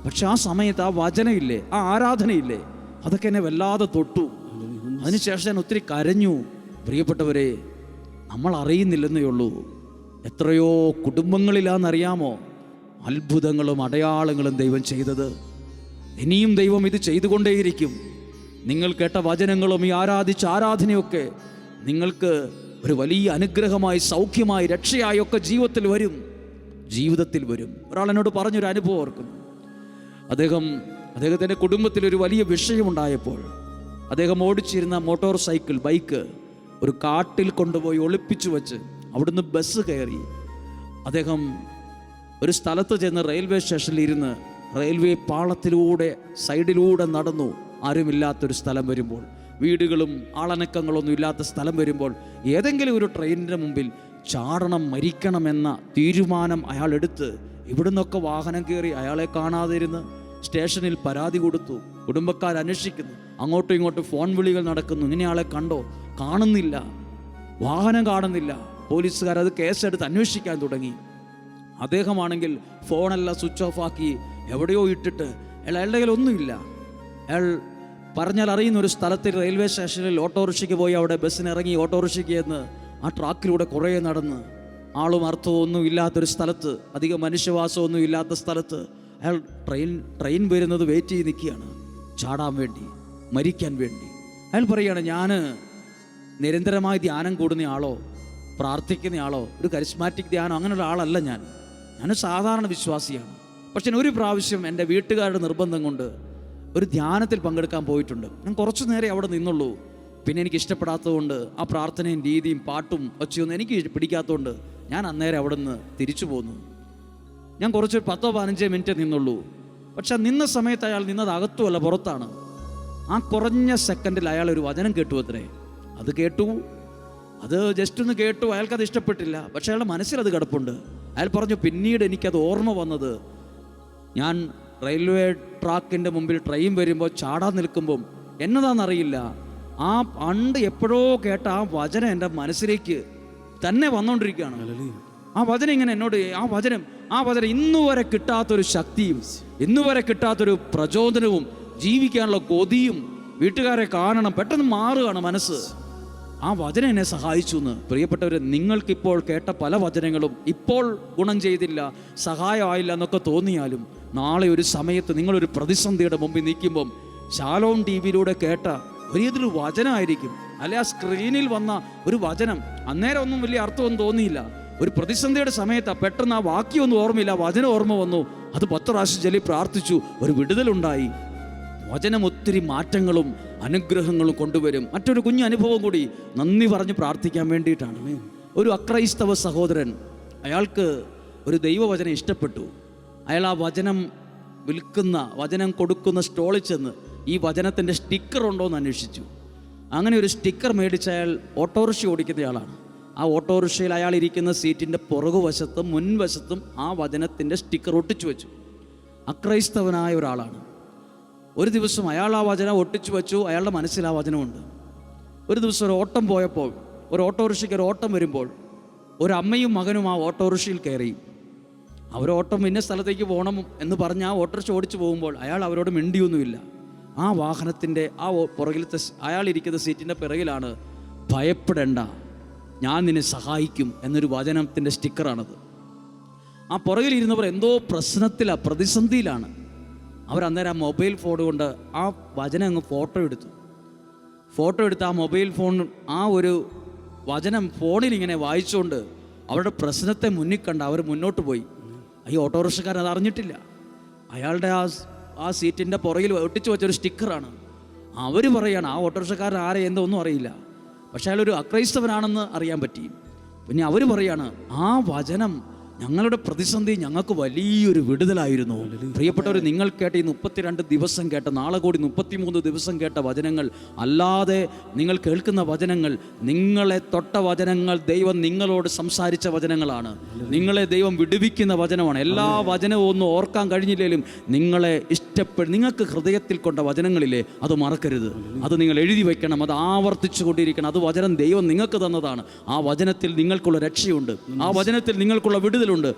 Speaker 1: പക്ഷെ ആ സമയത്ത് ആ വചനമില്ലേ, ആ ആരാധനയില്ലേ, അതൊക്കെ എന്നെ വല്ലാതെ തൊട്ടു. അതിനുശേഷം ഞാൻ ഒത്തിരി കരഞ്ഞു. പ്രിയപ്പെട്ടവരെ, നമ്മൾ അറിയുന്നില്ലെന്നേ ഉള്ളൂ എത്രയോ കുടുംബങ്ങളിലാണെന്നറിയാമോ അത്ഭുതങ്ങളും അടയാളങ്ങളും ദൈവം ചെയ്തത്. ഇനിയും ദൈവം ഇത് ചെയ്തുകൊണ്ടേയിരിക്കും. നിങ്ങൾ കേട്ട വചനങ്ങളും ഈ ആരാധിച്ച ആരാധനയൊക്കെ നിങ്ങൾക്ക് ഒരു വലിയ അനുഗ്രഹമായി, സൗഖ്യമായി, രക്ഷയായൊക്കെ ജീവിതത്തിൽ വരും. ഒരാൾ എന്നോട് പറഞ്ഞൊരു അനുഭവം ഓർക്കുന്നു. അദ്ദേഹത്തിൻ്റെ കുടുംബത്തിലൊരു വലിയ വിഷയമുണ്ടായപ്പോൾ അദ്ദേഹം ഓടിച്ചിരുന്ന മോട്ടോർ സൈക്കിൾ, ബൈക്ക് ഒരു കാട്ടിൽ കൊണ്ടുപോയി ഒളിപ്പിച്ചു വെച്ച് അവിടുന്ന് ബസ് കയറി അദ്ദേഹം ഒരു സ്ഥലത്ത് ചെന്ന് റെയിൽവേ സ്റ്റേഷനിൽ ഇരുന്ന് റെയിൽവേ പാളത്തിലൂടെ സൈഡിലൂടെ നടന്നു. ആരുമില്ലാത്തൊരു സ്ഥലം വരുമ്പോൾ, വീടുകളും ആളനക്കങ്ങളൊന്നും ഇല്ലാത്ത സ്ഥലം വരുമ്പോൾ ഏതെങ്കിലും ഒരു ട്രെയിനിൻ്റെ മുമ്പിൽ ചാടണം, മരിക്കണമെന്ന തീരുമാനം അയാൾ എടുത്ത് ഇവിടുന്നൊക്കെ വാഹനം കയറി അയാളെ കാണാതിരുന്ന് സ്റ്റേഷനിൽ പരാതി കൊടുത്തു. കുടുംബക്കാർ അന്വേഷിക്കുന്നു, അങ്ങോട്ടും ഇങ്ങോട്ടും ഫോൺ വിളികൾ നടക്കുന്നു. ഇങ്ങനെയാളെ കണ്ടോ? കാണുന്നില്ല, വാഹനം കാണുന്നില്ല. പോലീസുകാർ അത് കേസെടുത്ത് അന്വേഷിക്കാൻ തുടങ്ങി. അദ്ദേഹമാണെങ്കിൽ ഫോണെല്ലാം സ്വിച്ച് ഓഫ് ആക്കി എവിടെയോ ഇട്ടിട്ട് അയാളുടെ കയ്യിൽ ഒന്നുമില്ല. അയാൾ പറഞ്ഞാൽ അറിയുന്ന ഒരു സ്ഥലത്തിൽ റെയിൽവേ സ്റ്റേഷനിൽ ഓട്ടോറിക്ഷയ്ക്ക് പോയി അവിടെ ബസ്സിന് ഇറങ്ങി ഓട്ടോറിക്ഷയ്ക്ക് എന്ന് ആ ട്രാക്കിലൂടെ കുറേ നടന്ന് ആളും അർത്ഥവും ഒന്നും ഇല്ലാത്തൊരു സ്ഥലത്ത്, അധികം മനുഷ്യവാസമൊന്നും ഇല്ലാത്ത സ്ഥലത്ത് അയാൾ ട്രെയിൻ വരുന്നത് വെയിറ്റ് ചെയ്ത് നിൽക്കുകയാണ്, ചാടാൻ വേണ്ടി, മരിക്കാൻ വേണ്ടി. അയാൾ പറയുകയാണ്, ഞാൻ നിരന്തരമായി ധ്യാനം കൂടുന്ന ആളോ പ്രാർത്ഥിക്കുന്ന ആളോ ഒരു കരിസ്മാറ്റിക് ധ്യാനം അങ്ങനെയുള്ള ആളല്ല ഞാൻ സാധാരണ വിശ്വാസിയാണ്. പക്ഷെ ഒരു പ്രാവശ്യം എൻ്റെ വീട്ടുകാരുടെ നിർബന്ധം കൊണ്ട് ഒരു ധ്യാനത്തിൽ പങ്കെടുക്കാൻ പോയിട്ടുണ്ട്. ഞാൻ കുറച്ചു നേരം അവിടെ നിന്നുള്ളൂ. പിന്നെ എനിക്ക് ഇഷ്ടപ്പെടാത്തതുകൊണ്ട് ആ പ്രാർത്ഥനയും രീതിയും പാട്ടും ഒച്ചയൊന്നും എനിക്ക് പിടിക്കാത്തതുകൊണ്ട് ഞാൻ അന്നേരം അവിടെ നിന്ന് തിരിച്ചു പോന്നു. ഞാൻ കുറച്ച് 10-15 മിനിറ്റ് നിന്നുള്ളൂ. പക്ഷെ നിന്ന സമയത്ത് അയാൾ നിന്നത് അകത്തുമല്ല, പുറത്താണ്. ആ കുറഞ്ഞ സെക്കൻഡിൽ അയാൾ ഒരു വചനം കേട്ടു അത്രേ. അത് കേട്ടു, അത് ജസ്റ്റ് ഒന്ന് കേട്ടു. അയാൾക്കത് ഇഷ്ടപ്പെട്ടില്ല, പക്ഷെ അയാളുടെ മനസ്സിലത് കിടപ്പുണ്ട്. അയാൾ പറഞ്ഞു, പിന്നീട് എനിക്കത് ഓർമ്മ വന്നത്, ഞാൻ റെയിൽവേ ട്രാക്കിൻ്റെ മുമ്പിൽ ട്രെയിൻ വരുമ്പോൾ ചാടാൻ നിൽക്കുമ്പം എന്നതാണെന്നറിയില്ല, ആ പണ്ട് എപ്പോഴോ കേട്ട ആ വചനം എൻ്റെ മനസ്സിലേക്ക് തന്നെ വന്നുകൊണ്ടിരിക്കുകയാണ്. ആ വചനം ഇങ്ങനെ എന്നോട്, ആ വചനം ഇന്നുവരെ കിട്ടാത്തൊരു ശക്തിയും ഇന്നുവരെ കിട്ടാത്തൊരു പ്രചോദനവും ജീവിക്കാനുള്ള കൊതിയും, വീട്ടുകാരെ കാണണം, പെട്ടെന്ന് മാറുകയാണ് മനസ്സ്. ആ വചനം എന്നെ സഹായിച്ചു എന്ന്. പ്രിയപ്പെട്ടവരെ, നിങ്ങൾക്കിപ്പോൾ കേട്ട പല വചനങ്ങളും ഇപ്പോൾ ഗുണം ചെയ്തില്ല, സഹായമായില്ല എന്നൊക്കെ തോന്നിയാലും നാളെ ഒരു സമയത്ത് നിങ്ങളൊരു പ്രതിസന്ധിയുടെ മുമ്പിൽ നിൽക്കുമ്പം ശാലോം ടിവിയിലൂടെ കേട്ട വലിയൊരു വചനമായിരിക്കും, അല്ലെ ആ സ്ക്രീനിൽ വന്ന ഒരു വചനം, അന്നേരം ഒന്നും വലിയ അർത്ഥമൊന്നും തോന്നിയില്ല. ഒരു പ്രതിസന്ധിയുടെ സമയത്ത് പെട്ടെന്ന് ആ വാക്യമൊന്നും ഓർമ്മയില്ല, വചനം ഓർമ്മ വന്നു. അത് 10 പ്രാവശ്യം ചൊല്ലി പ്രാർത്ഥിച്ചു, ഒരു വിടുതലുണ്ടായി. വചനം ഒത്തിരി മാറ്റങ്ങളും അനുഗ്രഹങ്ങളും കൊണ്ടുവരും. മറ്റൊരു കുഞ്ഞു അനുഭവം കൂടി നന്ദി പറഞ്ഞ് പ്രാർത്ഥിക്കാൻ വേണ്ടിയിട്ടാണ്. ഒരു അക്രൈസ്തവ സഹോദരൻ, അയാൾക്ക് ഒരു ദൈവവചനം ഇഷ്ടപ്പെട്ടു. അയാൾ ആ വചനം വിൽക്കുന്ന, വചനം കൊടുക്കുന്ന സ്റ്റോളിൽ ചെന്ന് ഈ വചനത്തിൻ്റെ സ്റ്റിക്കർ ഉണ്ടോ എന്ന് അന്വേഷിച്ചു. അങ്ങനെ ഒരു സ്റ്റിക്കർ മേടിച്ച അയാൾ ഓട്ടോറിക്ഷ ഓടിക്കുന്നയാളാണ്. ആ ഓട്ടോറിക്ഷയിൽ അയാൾ ഇരിക്കുന്ന സീറ്റിൻ്റെ പുറകുവശത്തും മുൻവശത്തും ആ വചനത്തിൻ്റെ സ്റ്റിക്കർ ഒട്ടിച്ചു വെച്ചു. അക്രൈസ്തവനായ ഒരാളാണ്. ഒരു ദിവസം അയാൾ ആ വചനം ഒട്ടിച്ചു വെച്ചു, അയാളുടെ മനസ്സിൽ ആ വചനമുണ്ട്. ഒരു ദിവസം ഒരു ഓട്ടം പോയപ്പോൾ, ഒരു ഓട്ടോറിക്ഷയ്ക്ക് ഒരു ഓട്ടം വരുമ്പോൾ, ഒരു അമ്മയും മകനും ആ ഓട്ടോറിക്ഷയിൽ കയറി. അവരോട്ടം ഇന്ന സ്ഥലത്തേക്ക് പോകണം എന്ന് പറഞ്ഞ് ആ ഓട്ടോറിക്ഷ ഓടിച്ചു പോകുമ്പോൾ അയാൾ അവരോട് മിണ്ടിയൊന്നുമില്ല. ആ വാഹനത്തിൻ്റെ ആ പുറകിലത്തെ അയാളിരിക്കുന്ന സീറ്റിൻ്റെ പിറകിലാണ്, ഭയപ്പെടേണ്ട, ഞാൻ നിന്നെ സഹായിക്കും എന്നൊരു വചനത്തിൻ്റെ സ്റ്റിക്കറാണത്. ആ പുറകിലിരുന്നവർ എന്തോ പ്രശ്നത്തിലാണ്, പ്രതിസന്ധിയിലാണ്. അവരന്നേരം ആ മൊബൈൽ ഫോൺ കൊണ്ട് ആ വചനം അങ്ങ് ഫോട്ടോ എടുത്ത് ആ മൊബൈൽ ഫോൺ ആ ഒരു വചനം ഫോണിൽ ഇങ്ങനെ വായിച്ചുകൊണ്ട് അവരുടെ പ്രശ്നത്തെ മുന്നിൽ കണ്ട് അവർ മുന്നോട്ട് പോയി. ഈ ഓട്ടോറിക്ഷക്കാരൻ അത് അറിഞ്ഞിട്ടില്ല. അയാളുടെ ആ സീറ്റിൻ്റെ പുറകിൽ ഒട്ടിച്ചു വെച്ചൊരു സ്റ്റിക്കറാണ്. അവർ പറയാണ്, ആ ഓട്ടോറിക്ഷക്കാരൻ ആരെ എന്തോ ഒന്നും അറിയില്ല, പക്ഷെ അയാളൊരു അക്രൈസ്തവനാണെന്ന് അറിയാൻ പറ്റി. പിന്നെ അവർ പറയാണ്, ആ വചനം ഞങ്ങളുടെ പ്രതിസന്ധി ഞങ്ങൾക്ക് വലിയൊരു വിടുതലായിരുന്നു. പ്രിയപ്പെട്ടവർ, നിങ്ങൾ കേട്ട ഈ 32 ദിവസം കേട്ട, നാളെ കൂടി 33 ദിവസം കേട്ട വചനങ്ങൾ അല്ലാതെ നിങ്ങൾ കേൾക്കുന്ന വചനങ്ങൾ, നിങ്ങളെ തൊട്ട വചനങ്ങൾ, ദൈവം നിങ്ങളോട് സംസാരിച്ച വചനങ്ങളാണ്. നിങ്ങളെ ദൈവം വിടുവിക്കുന്ന വചനമാണ്. എല്ലാ വചനവും ഒന്നും ഓർക്കാൻ കഴിഞ്ഞില്ലെങ്കിലും നിങ്ങളെ നിങ്ങൾക്ക് ഹൃദയത്തിൽ കൊണ്ട വചനങ്ങളില്ലേ, അത് മറക്കരുത്. അത് നിങ്ങൾ എഴുതി വയ്ക്കണം, അത് ആവർത്തിച്ചു കൊണ്ടിരിക്കണം. അത് വചനം ദൈവം നിങ്ങൾക്ക് തന്നതാണ്. ആ വചനത്തിൽ നിങ്ങൾക്കുള്ള രക്ഷയുണ്ട്, ആ വചനത്തിൽ നിങ്ങൾക്കുള്ള വിടുതലുണ്ട്.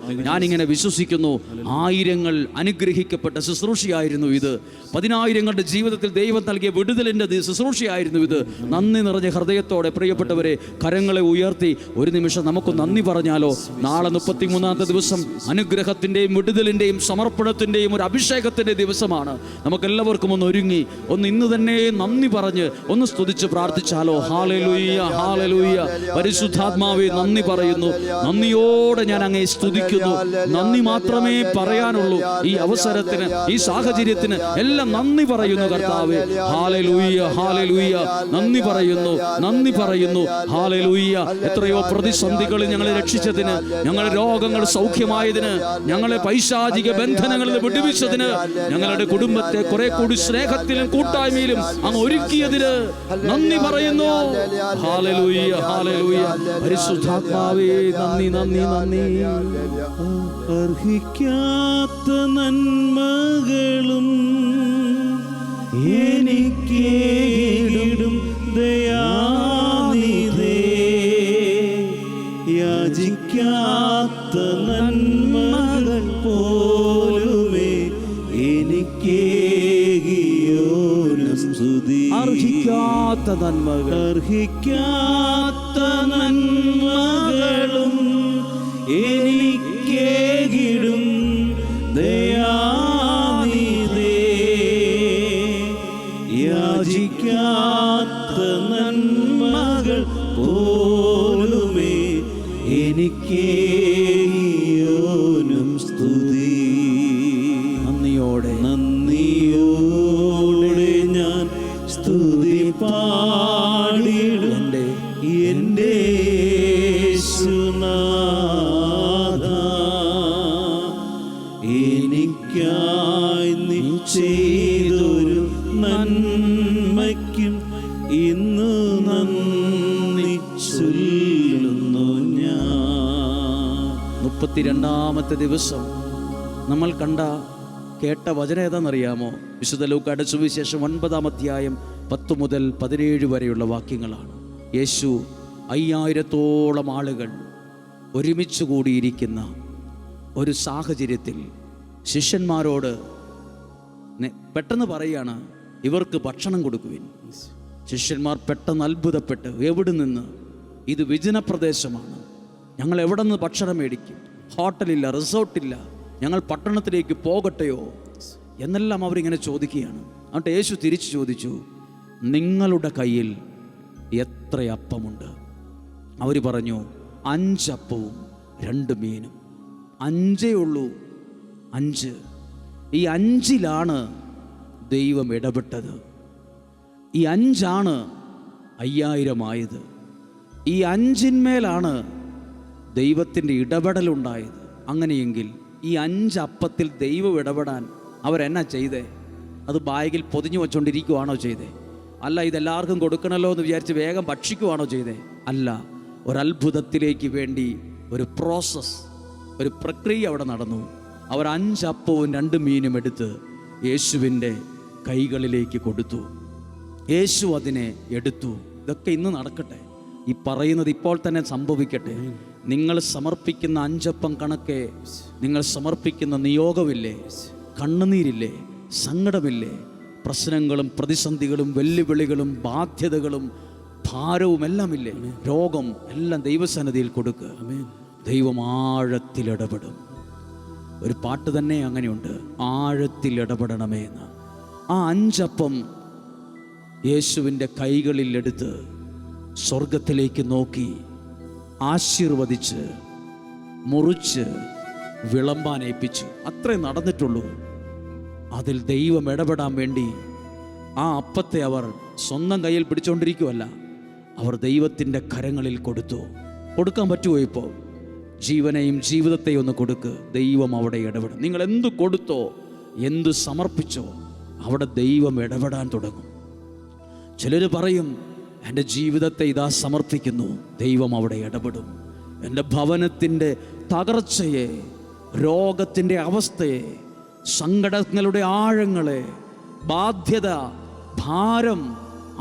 Speaker 1: ഞാനിങ്ങനെ വിശ്വസിക്കുന്നു. 1000 അനുഗ്രഹിക്കപ്പെട്ട ശുശ്രൂഷയായിരുന്നു ഇത്. 10,000ങ്ങളുടെ ജീവിതത്തിൽ ദൈവം നൽകിയ വിടുതലിൻ്റെ ശുശ്രൂഷയായിരുന്നു ഇത്. നന്ദി നിറഞ്ഞ ഹൃദയത്തോടെ പ്രിയപ്പെട്ടവരെ, കരങ്ങളെ ഉയർത്തി ഒരു നിമിഷം നമുക്ക് നന്ദി പറഞ്ഞാലോ? നാളെ 33ാമത്തെ ദിവസം അനുഗ്രഹത്തിൻ്റെയും വിടുതലിൻ്റെയും സമർപ്പണത്തിൻ്റെയും ഒരു അഭിഷേകത്തിൻ്റെ ദിവസമാണ്. നമുക്കെല്ലാവർക്കും ഒന്ന് ഒരുങ്ങി, ഒന്ന് ഇന്ന് തന്നെ നന്ദി പറഞ്ഞ് ഒന്ന് സ്തുതിച്ച് പ്രാർത്ഥിച്ചാലോ? Hallelujah, hallelujah. പരിശുദ്ധാത്മാവേ, നന്ദി പറയുന്നു. നന്ദിയോടെ ഞാൻ അങ്ങേ സ്തുതിക്കുന്നു. നന്ദി മാത്രമേ പറയാനുള്ളൂ. ഈ അവസരത്തിന്, ഈ സാഹചര്യത്തിന് എല്ലാം നന്ദി പറയുന്നു കർത്താവേ. Hallelujah, hallelujah. നന്ദി പറയുന്നു. ഹല്ലേലൂയ. എത്രയോ പ്രതിസന്ധികളിൽ ഞങ്ങളെ രക്ഷിച്ചതിന്, ഞങ്ങളുടെ രോഗങ്ങൾ സൗഖ്യമായതിന്, ഞങ്ങളെ പൈശാചിക ബന്ധനങ്ങളിൽ വിടുവിച്ചതിന്, ഞങ്ങളുടെ കുടുംബത്തെ കുറെ കൂടി സ്നേഹത്തിലും കൂട്ടായ്മയിലും അങ്ങ് ഒരുക്കിയതിന് നന്ദി പറയുന്നു. Hallelujah, hallelujah. പരിശുദ്ധാത്മാവേ, നന്ദി.
Speaker 2: അർഹിക്കാത്ത നന്മകളും എനിക്കേടും ദയാനിധേ, യാചിക്കാത്ത നന്മകൾ പോലുമേ എനിക്കേകിയോനും സ്തുതി.
Speaker 1: അർഹിക്കാത്ത നന്മകൾ,
Speaker 2: അർഹിക്കാത്ത നന്മകളും എനിക്കേകിടും ദയാനിധേ, യാചിക്കാത്ത നന്മകൾ പോലുമേ എനിക്കേകിയോനും സ്തുതി.
Speaker 1: നന്ദിയോടെ
Speaker 2: നന്ദിയോടെ ഞാൻ സ്തുതി പാടിടും എൻ്റെ യേശുനാഥ. എനിക്കായി നീ ചെയ്തൊരു നന്മയ്ക്കും ഇന്ന് നന്ദി ചൊല്ലുന്നു ഞാൻ.
Speaker 1: 32ാമത്തെ ദിവസം നമ്മൾ കേട്ട വചനം ഏതാണെന്നറിയാമോ? വിശുദ്ധ ലൂക്കായുടെ സുവിശേഷം 9-ാം അധ്യായം 10 മുതൽ 17 വരെയുള്ള വാക്യങ്ങളാണ്. യേശു 5000-ഓളം ആളുകൾ ഒരുമിച്ച് കൂടിയിരിക്കുന്ന ഒരു സാഹചര്യത്തിൽ ശിഷ്യന്മാരോട് പെട്ടെന്ന് പറയുകയാണ്, ഇവർക്ക് ഭക്ഷണം കൊടുക്കുവിൻ. ശിഷ്യന്മാർ പെട്ടെന്ന് അത്ഭുതപ്പെട്ട്, എവിടെ നിന്ന്? ഇത് വിജനപ്രദേശമാണ്, ഞങ്ങൾ എവിടെ നിന്ന് ഭക്ഷണം മേടിക്കും? ഹോട്ടലില്ല, റിസോർട്ടില്ല, ഞങ്ങൾ പട്ടണത്തിലേക്ക് പോകട്ടെയോ എന്നെല്ലാം അവരിങ്ങനെ ചോദിക്കുകയാണ്. എന്നിട്ട് യേശു തിരിച്ചു ചോദിച്ചു, നിങ്ങളുടെ കയ്യിൽ എത്ര അപ്പമുണ്ട്? അവർ പറഞ്ഞു, 5 അപ്പവും 2 മീനും. 5 ഉള്ളൂ, 5. ഈ 5-ലാണ് ദൈവം ഇടപെട്ടത്. ഈ 5-ആണ് 5000 ആയത്. ഈ 5-ന്മേലാണ് ദൈവത്തിൻ്റെ ഇടപെടലുണ്ടായത്. അങ്ങനെയെങ്കിൽ ഈ 5 അപ്പത്തിൽ ദൈവം ഇടപെടാൻ അവരെന്നാ ചെയ്തേ? അത് ബാഗിൽ പൊതിഞ്ഞു വച്ചുകൊണ്ടിരിക്കുവാണോ ചെയ്തേ? അല്ല, ഇതെല്ലാവർക്കും കൊടുക്കണമല്ലോ എന്ന് വിചാരിച്ച് വേഗം ഭക്ഷിക്കുവാണോ ചെയ്തേ? അല്ല, ഒരത്ഭുതത്തിലേക്ക് വേണ്ടി ഒരു പ്രോസസ്, ഒരു പ്രക്രിയ അവിടെ നടന്നു. അവർ 5 അപ്പവും 2 മീനും എടുത്ത് യേശുവിൻ്റെ കൈകളിലേക്ക് കൊടുത്തു. യേശു അതിനെ എടുത്തു. ഇതൊക്കെ ഇന്ന് നടക്കട്ടെ, ഈ പറയുന്നത് ഇപ്പോൾ തന്നെ സംഭവിക്കട്ടെ. നിങ്ങൾ സമർപ്പിക്കുന്ന 5 അപ്പം കണക്കെ നിങ്ങൾ സമർപ്പിക്കുന്ന നിയോഗമില്ലേ? കണ്ണുനീരില്ലേ? സങ്കടമില്ലേ? പ്രശ്നങ്ങളും പ്രതിസന്ധികളും വെല്ലുവിളികളും ബാധ്യതകളും ഭാരവും എല്ലാം ഇല്ലേ? രോഗം എല്ലാം ദൈവസന്നിധിയിൽ കൊടുക്കുക. ദൈവം ആഴത്തിൽ ഇടപെടും. ഒരു പാട്ട് തന്നെ അങ്ങനെയുണ്ട്, ആഴത്തിൽ ഇടപെടണമേ എന്ന്. ആ 5 അപ്പം യേശുവിൻ്റെ കൈകളിൽ എടുത്ത് സ്വർഗത്തിലേക്ക് നോക്കി ആശീർവദിച്ച് മുറിച്ച് വിളമ്പാൻ ഏൽപ്പിച്ചു. അത്രേ നടന്നിട്ടുള്ളൂ. അതിൽ ദൈവം ഇടപെടാൻ വേണ്ടി ആ അപ്പത്തെ അവർ സ്വന്തം കയ്യിൽ പിടിച്ചുകൊണ്ടിരിക്കുമല്ല, അവർ ദൈവത്തിൻ്റെ കരങ്ങളിൽ കൊടുത്തു. കൊടുക്കാൻ പറ്റുമോ? ഇപ്പോൾ ജീവനെയും ജീവിതത്തെയും ഒന്ന് കൊടുക്ക്, ദൈവം അവിടെ ഇടപെടും. നിങ്ങൾ എന്തു കൊടുത്തോ, എന്തു സമർപ്പിച്ചോ, അവിടെ ദൈവം ഇടപെടാൻ തുടങ്ങും. ചിലർ പറയും, എൻ്റെ ജീവിതത്തെ ഇതാ സമർപ്പിക്കുന്നു, ദൈവം അവിടെ ഇടപെടും. എൻ്റെ ഭവനത്തിൻ്റെ തകർച്ചയെ, രോഗത്തിൻ്റെ അവസ്ഥയെ, സങ്കടങ്ങളുടെ ആഴങ്ങളെ, ബാധ്യത, ഭാരം,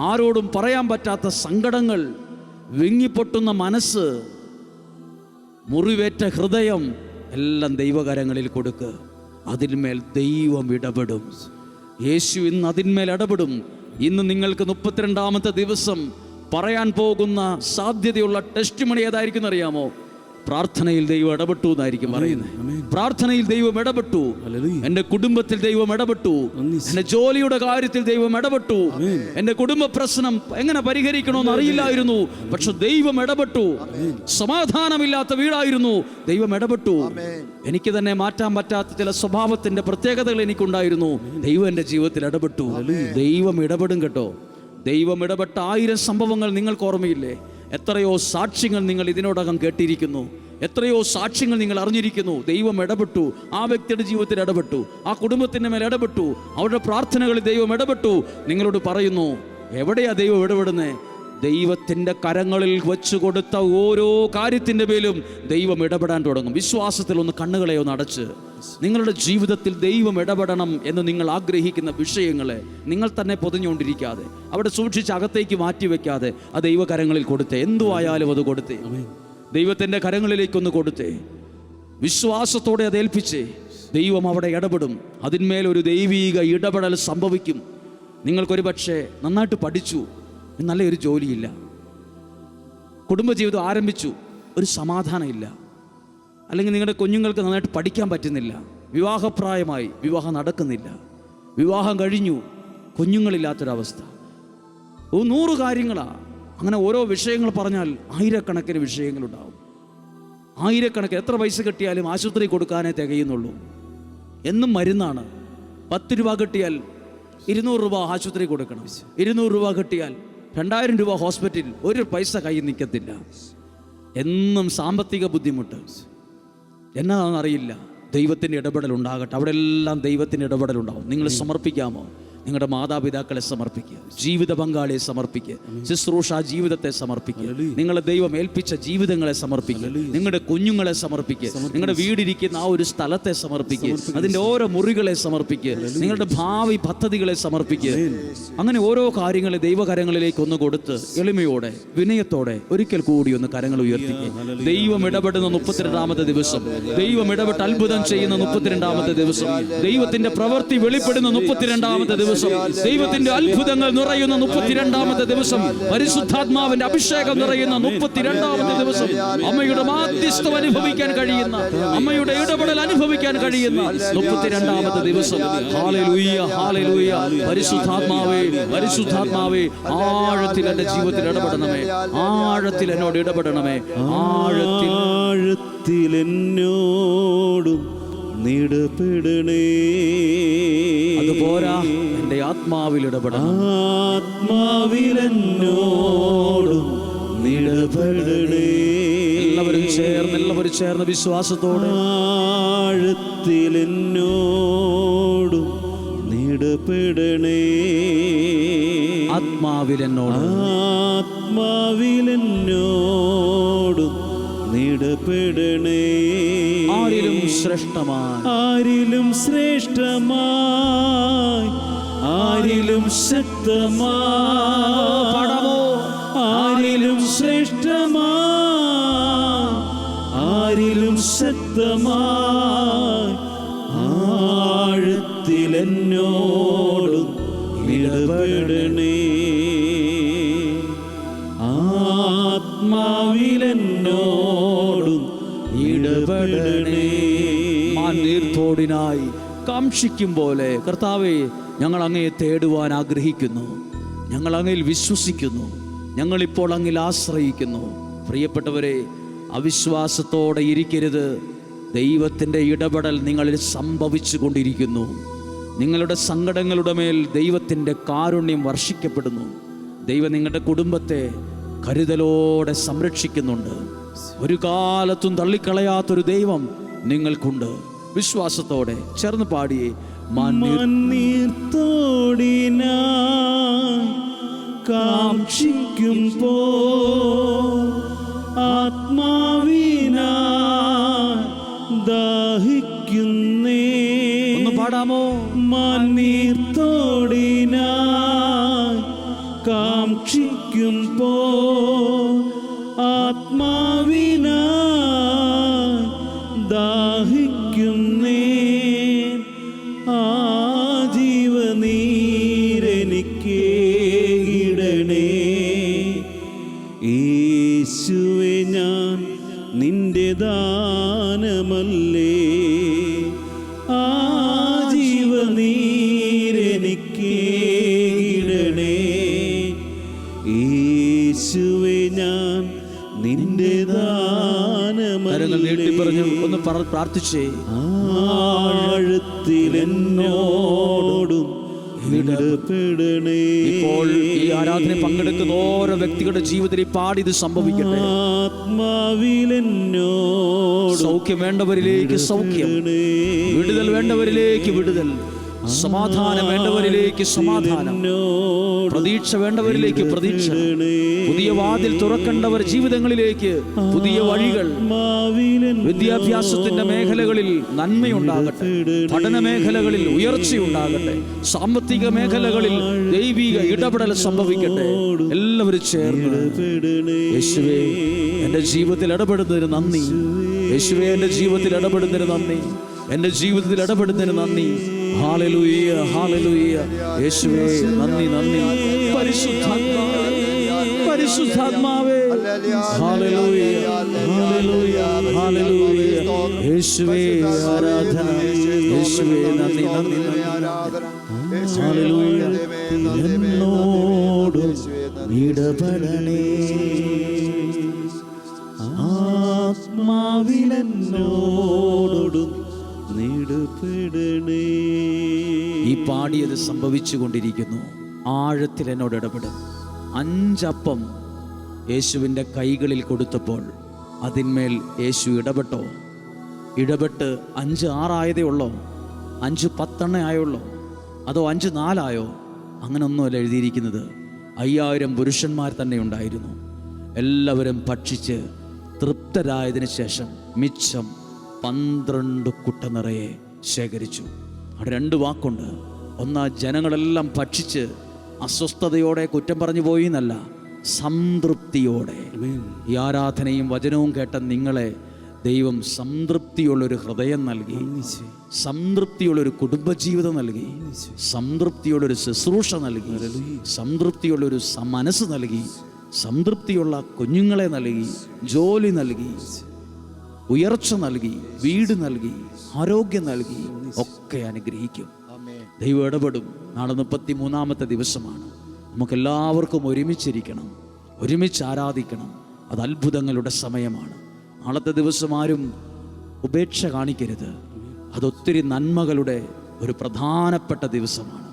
Speaker 1: ആരോടും പറയാൻ പറ്റാത്ത സങ്കടങ്ങൾ, വിങ്ങിപ്പൊട്ടുന്ന മനസ്സ്, മുറിവേറ്റ ഹൃദയം എല്ലാം ദൈവകരങ്ങളിൽ കൊടുക്ക്. അതിന്മേൽ ദൈവം ഇടപെടും. യേശു ഇന്ന് അതിന്മേൽ ഇടപെടും. ഇന്ന് നിങ്ങൾക്ക് 32ാമത്തെ ദിവസം പറയാൻ പോകുന്ന സാധ്യതയുള്ള ടെസ്റ്റ് മണി ഏതായിരിക്കും അറിയാമോ? പ്രാർത്ഥനയിൽ ദൈവം ഇടപെട്ടു എന്നായിരിക്കും പറയുന്നത്. പ്രാർത്ഥനയിൽ ദൈവം ഇടപെട്ടു, എൻ്റെ കുടുംബത്തിൽ ദൈവം ഇടപെട്ടു, എൻ്റെ ജോലിയുടെ കാര്യത്തിൽ ദൈവം ഇടപെട്ടു, എൻ്റെ കുടുംബ പ്രശ്നം എങ്ങനെ പരിഹരിക്കണമെന്ന് അറിയില്ലായിരുന്നു, പക്ഷെ ദൈവം ഇടപെട്ടു. സമാധാനമില്ലാത്ത വീടായിരുന്നു, ദൈവം ഇടപെട്ടു. എനിക്ക് തന്നെ മാറ്റാൻ പറ്റാത്ത ചില സ്വഭാവത്തിന്റെ പ്രത്യേകതകൾ എനിക്കുണ്ടായിരുന്നു, ദൈവം എൻ്റെ ജീവിതത്തിൽ ഇടപെട്ടു. ദൈവം ഇടപെടും കേട്ടോ. ദൈവം ഇടപെട്ട 1000 സംഭവങ്ങൾ നിങ്ങൾക്ക് ഓർമ്മയില്ലേ? എത്രയോ സാക്ഷ്യങ്ങൾ നിങ്ങൾ ഇതിനോടകം കേട്ടിരിക്കുന്നു, എത്രയോ സാക്ഷ്യങ്ങൾ നിങ്ങൾ അറിഞ്ഞിരിക്കുന്നു. ദൈവം ഇടപെട്ടു, ആ വ്യക്തിയുടെ ജീവിതത്തിൽ ഇടപെട്ടു, ആ കുടുംബത്തിൻ്റെ മേൽ ഇടപെട്ടു, അവരുടെ പ്രാർത്ഥനകളിൽ ദൈവം ഇടപെട്ടു. നിങ്ങളോട് പറയുന്നു, എവിടെയാ ദൈവം ഇടപെടുന്നത്? ദൈവത്തിൻ്റെ കരങ്ങളിൽ വെച്ച് കൊടുത്ത ഓരോ കാര്യത്തിൻ്റെ മേലും ദൈവം ഇടപെടാൻ തുടങ്ങും. വിശ്വാസത്തിൽ ഒന്ന് കണ്ണുകളെ ഒന്ന് അടച്ച് നിങ്ങളുടെ ജീവിതത്തിൽ ദൈവം ഇടപെടണം എന്ന് നിങ്ങൾ ആഗ്രഹിക്കുന്ന വിഷയങ്ങളെ നിങ്ങൾ തന്നെ പൊതിഞ്ഞുകൊണ്ടിരിക്കാതെ, അവിടെ സൂക്ഷിച്ച് അകത്തേക്ക് മാറ്റിവെക്കാതെ ആ ദൈവകരങ്ങളിൽ കൊടുത്തേ. എന്തുവായാലും അത് കൊടുത്തേ, ദൈവത്തിൻ്റെ കരങ്ങളിലേക്കൊന്ന് കൊടുത്തേ. വിശ്വാസത്തോടെ അത് ഏൽപ്പിച്ചേ. ദൈവം അവിടെ ഇടപെടും. അതിന്മേലൊരു ദൈവീക ഇടപെടൽ സംഭവിക്കും. നിങ്ങൾക്കൊരു പക്ഷേ നന്നായിട്ട് പഠിച്ചു, നല്ലൊരു ജോലിയില്ല, കുടുംബജീവിതം ആരംഭിച്ചു, ഒരു സമാധാനമില്ല, അല്ലെങ്കിൽ നിങ്ങളുടെ കുഞ്ഞുങ്ങൾക്ക് നന്നായിട്ട് പഠിക്കാൻ പറ്റുന്നില്ല, വിവാഹപ്രായമായി, വിവാഹം നടക്കുന്നില്ല, വിവാഹം കഴിഞ്ഞു, കുഞ്ഞുങ്ങളില്ലാത്തൊരവസ്ഥ, 100 കാര്യങ്ങളാണ്. അങ്ങനെ ഓരോ വിഷയങ്ങൾ പറഞ്ഞാൽ ആയിരക്കണക്കിന് വിഷയങ്ങളുണ്ടാവും. ആയിരക്കണക്കിന്. എത്ര പൈസ കിട്ടിയാലും ആശുപത്രി കൊടുക്കാനേ തികയുന്നുള്ളൂ. എന്നും മരുന്നാണ്. 10 രൂപ കിട്ടിയാൽ 200 രൂപ ആശുപത്രി കൊടുക്കണം. 200 രൂപ കിട്ടിയാൽ 2000 രൂപ ഹോസ്പിറ്റലിൽ. ഒരു പൈസ കയ്യിൽ നിൽക്കത്തില്ല. എന്നും സാമ്പത്തിക ബുദ്ധിമുട്ട്. എന്നാണെന്നറിയില്ല. ദൈവത്തിൻ്റെ ഇടപെടൽ ഉണ്ടാകട്ടെ. അവിടെ എല്ലാം ദൈവത്തിൻ്റെ ഇടപെടലുണ്ടാവും. നിങ്ങൾ സമർപ്പിക്കാമോ? നിങ്ങളുടെ മാതാപിതാക്കളെ സമർപ്പിക്കുക, ജീവിത പങ്കാളിയെ സമർപ്പിക്കുക, ശുശ്രൂഷ ജീവിതത്തെ സമർപ്പിക്കുക, നിങ്ങളെ ദൈവം ഏൽപ്പിച്ച ജീവിതങ്ങളെ സമർപ്പിക്കുക, നിങ്ങളുടെ കുഞ്ഞുങ്ങളെ സമർപ്പിക്കുക, നിങ്ങളുടെ വീടിരിക്കുന്ന ആ ഒരു സ്ഥലത്തെ സമർപ്പിക്കുക, അതിൻ്റെ ഓരോ മുറികളെ സമർപ്പിക്കുക, നിങ്ങളുടെ ഭാവി പദ്ധതികളെ സമർപ്പിക്കുക. അങ്ങനെ ഓരോ കാര്യങ്ങളെ ദൈവകരങ്ങളിലേക്ക് ഒന്ന് കൊടുത്ത് എളിമയോടെ വിനയത്തോടെ ഒരിക്കൽ കൂടി ഒന്ന് കരങ്ങൾ ഉയർത്തിക്കുക. ദൈവം ഇടപെടുന്ന 32ാമത്തെ ദിവസം, ദൈവം ഇടപെട്ട് അത്ഭുതം ചെയ്യുന്ന 32ാമത്തെ ദിവസം, ദൈവത്തിന്റെ പ്രവൃത്തി വെളിപ്പെടുന്ന 32ാമത്തെ ദിവസം, ദൈവത്തിന്റെ അത്ഭുതങ്ങൾ നിറയുന്ന 32ാമത്തെ ദിവസം, പരിശുദ്ധാത്മാവിന്റെ അഭിഷേകം നിറയുന്ന 32ാമത്തെ ദിവസം, അമ്മയുടെ മാധ്യസ്ഥം അനുഭവിക്കാൻ കഴിയുന്ന, അമ്മയുടെ ഇടപെടൽ അനുഭവിക്കാൻ കഴിയുന്ന 32ാമത്തെ ദിവസം. Hallelujah, hallelujah. പരിശുദ്ധാത്മാവേ, പരിശുദ്ധാത്മാവേ, ആഴത്തിൽ എൻ്റെ ജീവിതത്തിൽ ഇടപെടണമേ, ആഴത്തിൽ എന്നോട് ഇടപെടണമേ, ആഴത്തിൽ
Speaker 2: എന്നോടും ഇടപെടണേ.
Speaker 1: അതുപോരാ, എൻ്റെ ആത്മാവിൽ ഇടപെടണം.
Speaker 2: ആത്മാവിലെന്നോടും ഇടപെടണേ.
Speaker 1: എല്ലാവരും ചേർന്ന് വിശ്വാസത്തോടെ
Speaker 2: ആഴത്തിലെന്നോടും ഇടപെടണേ. ആത്മാവിലെന്നോടും ഇടപെടണേ.
Speaker 1: ആരിലും ശ്രേഷ്ഠമായി,
Speaker 2: ആരിലും ശ്രേഷ്ഠമായി, ആരിലും ശക്തമായി, ആരിലും ശ്രേഷ്ഠമായി, ആരിലും ശക്തമായി, ആഴത്തിലെന്നോടും ഇടപെടണേ. ആത്മാവിലെന്നോടും ഇടപെടണേ.
Speaker 1: മാനീർത്തോടിനായി കാക്ഷിക്കും പോലെ കർത്താവേ, ഞങ്ങൾ അങ്ങയെ തേടുവാൻ ആഗ്രഹിക്കുന്നു, ഞങ്ങൾ അങ്ങയിൽ വിശ്വസിക്കുന്നു, ഞങ്ങളിപ്പോൾ അങ്ങിൽ ആശ്രയിക്കുന്നു. പ്രിയപ്പെട്ടവരെ, അവിശ്വാസത്തോടെ ഇരിക്കരുത്. ദൈവത്തിൻ്റെ ഇടപെടൽ നിങ്ങളിൽ സംഭവിച്ചു കൊണ്ടിരിക്കുന്നു. നിങ്ങളുടെ സങ്കടങ്ങളുടെ മേൽ ദൈവത്തിൻ്റെ കാരുണ്യം വർഷിക്കപ്പെടുന്നു. ദൈവം നിങ്ങളുടെ കുടുംബത്തെ കരുതലോടെ സംരക്ഷിക്കുന്നുണ്ട്. ഒരു കാലത്തും തള്ളിക്കളയാത്തൊരു ദൈവം നിങ്ങൾക്കുണ്ട്. വിശ്വാസത്തോടെ ചേർന്ന് പാടിയേ.
Speaker 2: മണ്ണീർത്തോടിനായി കാക്ഷിക്കുമ്പോ ആത്മാവിനായി ദാഹിക്കുന്നേ.
Speaker 1: ഒന്ന് പാടാമോ?
Speaker 2: മണ്ണീർത്തോടിനായി കാക്ഷിക്കുമ്പോ ആത്മാവിനായി ദാഹിക്കുന്നേ. ആ ജീവനീരെനിക്കേകിടണേ. യേശുവേ, ഞാൻ നിന്റെ ദാനമല്ലേ. ആ ജീവനീരെനിക്കേകിടണേ. യേശുവേ, ഞാൻ നിന്റെ ദാനമല്ലേ.
Speaker 1: നീട്ടി പറഞ്ഞു ഒന്ന് പ്രാർത്ഥിച്ചേ.
Speaker 2: ആഴത്തിലെന്നോടും ഇടപെടണേ.
Speaker 1: ഇപ്പോൾ ഈ ആരാധന പങ്കെടുക്കുന്ന ഓരോ വ്യക്തികളുടെ ജീവിതത്തിൽ പാടി ഇത് സംഭവിക്കട്ടെ.
Speaker 2: ആത്മാവിലെന്നോടും
Speaker 1: സൗഖ്യം വേണ്ടവരിലേക്ക് സൗഖ്യം, വിടുതൽ വേണ്ടവരിലേക്ക് വിടുതൽ, സമാധാനം വേണ്ടവരിലേക്ക് സമാധാനം, പ്രതീക്ഷ വേണ്ടവരിലേക്ക് പ്രതീക്ഷ, പുതിയ വാതിൽ തുറക്കേണ്ടവർ ജീവിതങ്ങളിലേക്ക് പുതിയ വഴികൾ, വിദ്യാഭ്യാസത്തിന്റെ മേഖലകളിൽ നന്മയുണ്ടാകട്ടെ, പഠന മേഖലകളിൽ ഉയർച്ചയുണ്ടാകട്ടെ, സാമ്പത്തിക മേഖലകളിൽ ദൈവിക ഇടപെടൽ സംഭവിക്കട്ടെ. എല്ലാവരും ചേർന്ന് യേശുവേ എൻ്റെ ജീവിതത്തിൽ ഇടപെടുന്നതിന് നന്ദി, യേശുവേ എൻ്റെ ജീവിതത്തിൽ ഇടപെടുന്നതിന് നന്ദി, എൻ്റെ ജീവിതത്തിൽ ഇടപെടുന്നതിന് നന്ദി. Hallelujah, hallelujah. യേശുവേ നന്ദി, നന്ദി. പരിശുദ്ധാത്മാവേ, പരിശുദ്ധാത്മാവേ, ഹല്ലേലൂയ, ഹല്ലേലൂയ, ഹല്ലേലൂയ. യേശുവേ ആരാധന, യേശുവേ നന്ദി, നന്ദി, നന്ദി. ഹല്ലേലൂയ. എന്നോട് ഇടപെടണേ, ആത്മാവിലെന്നോടും ഇടപെടണേ. ഈ പാടിയത് സംഭവിച്ചു കൊണ്ടിരിക്കുന്നു. ആഴത്തിൽ എന്നോട് ഇടപെടും. 5 അപ്പം യേശുവിൻ്റെ കൈകളിൽ കൊടുത്തപ്പോൾ അതിന്മേൽ യേശു ഇടപെട്ടോ? ഇടപെട്ട് 5 6 ഉള്ളോ? 5 10 ആയുള്ളോ? അതോ 5 4 അങ്ങനൊന്നുമല്ല എഴുതിയിരിക്കുന്നത്. 5000 പുരുഷന്മാർ തന്നെ ഉണ്ടായിരുന്നു. എല്ലാവരും ഭക്ഷിച്ച് തൃപ്തരായതിനു ശേഷം മിച്ചം 12 കുട്ട നിറയെ ശേഖരിച്ചു. അവിടെ 2 വാക്കുണ്ട്. ഒന്ന്, ജനങ്ങളെല്ലാം ഭക്ഷിച്ച് അസ്വസ്ഥതയോടെ കുറ്റം പറഞ്ഞു പോയി എന്നല്ല, സംതൃപ്തിയോടെ. ഈ ആരാധനയും വചനവും കേട്ട നിങ്ങളെ ദൈവം സംതൃപ്തിയുള്ളൊരു ഹൃദയം നൽകി, സംതൃപ്തിയുള്ളൊരു കുടുംബജീവിതം നൽകി, സംതൃപ്തിയുള്ളൊരു ശുശ്രൂഷ നൽകി, സംതൃപ്തിയുള്ളൊരു മനസ്സ് നൽകി, സംതൃപ്തിയുള്ള കുഞ്ഞുങ്ങളെ നൽകി, ജോലി നൽകി, ഉയർച്ച നൽകി, വീട് നൽകി, ആരോഗ്യം നൽകി, ഒക്കെ അനുഗ്രഹിക്കും. ദൈവം ഇടപെടും. നാളെ 33-ാമത്തെ ദിവസമാണ്. നമുക്കെല്ലാവർക്കും ഒരുമിച്ചിരിക്കണം, ഒരുമിച്ച് ആരാധിക്കണം. അത് അത്ഭുതങ്ങളുടെ സമയമാണ്. നാളത്തെ ദിവസം ആരും ഉപേക്ഷ കാണിക്കരുത്. അതൊത്തിരി നന്മകളുടെ ഒരു പ്രധാനപ്പെട്ട ദിവസമാണ്.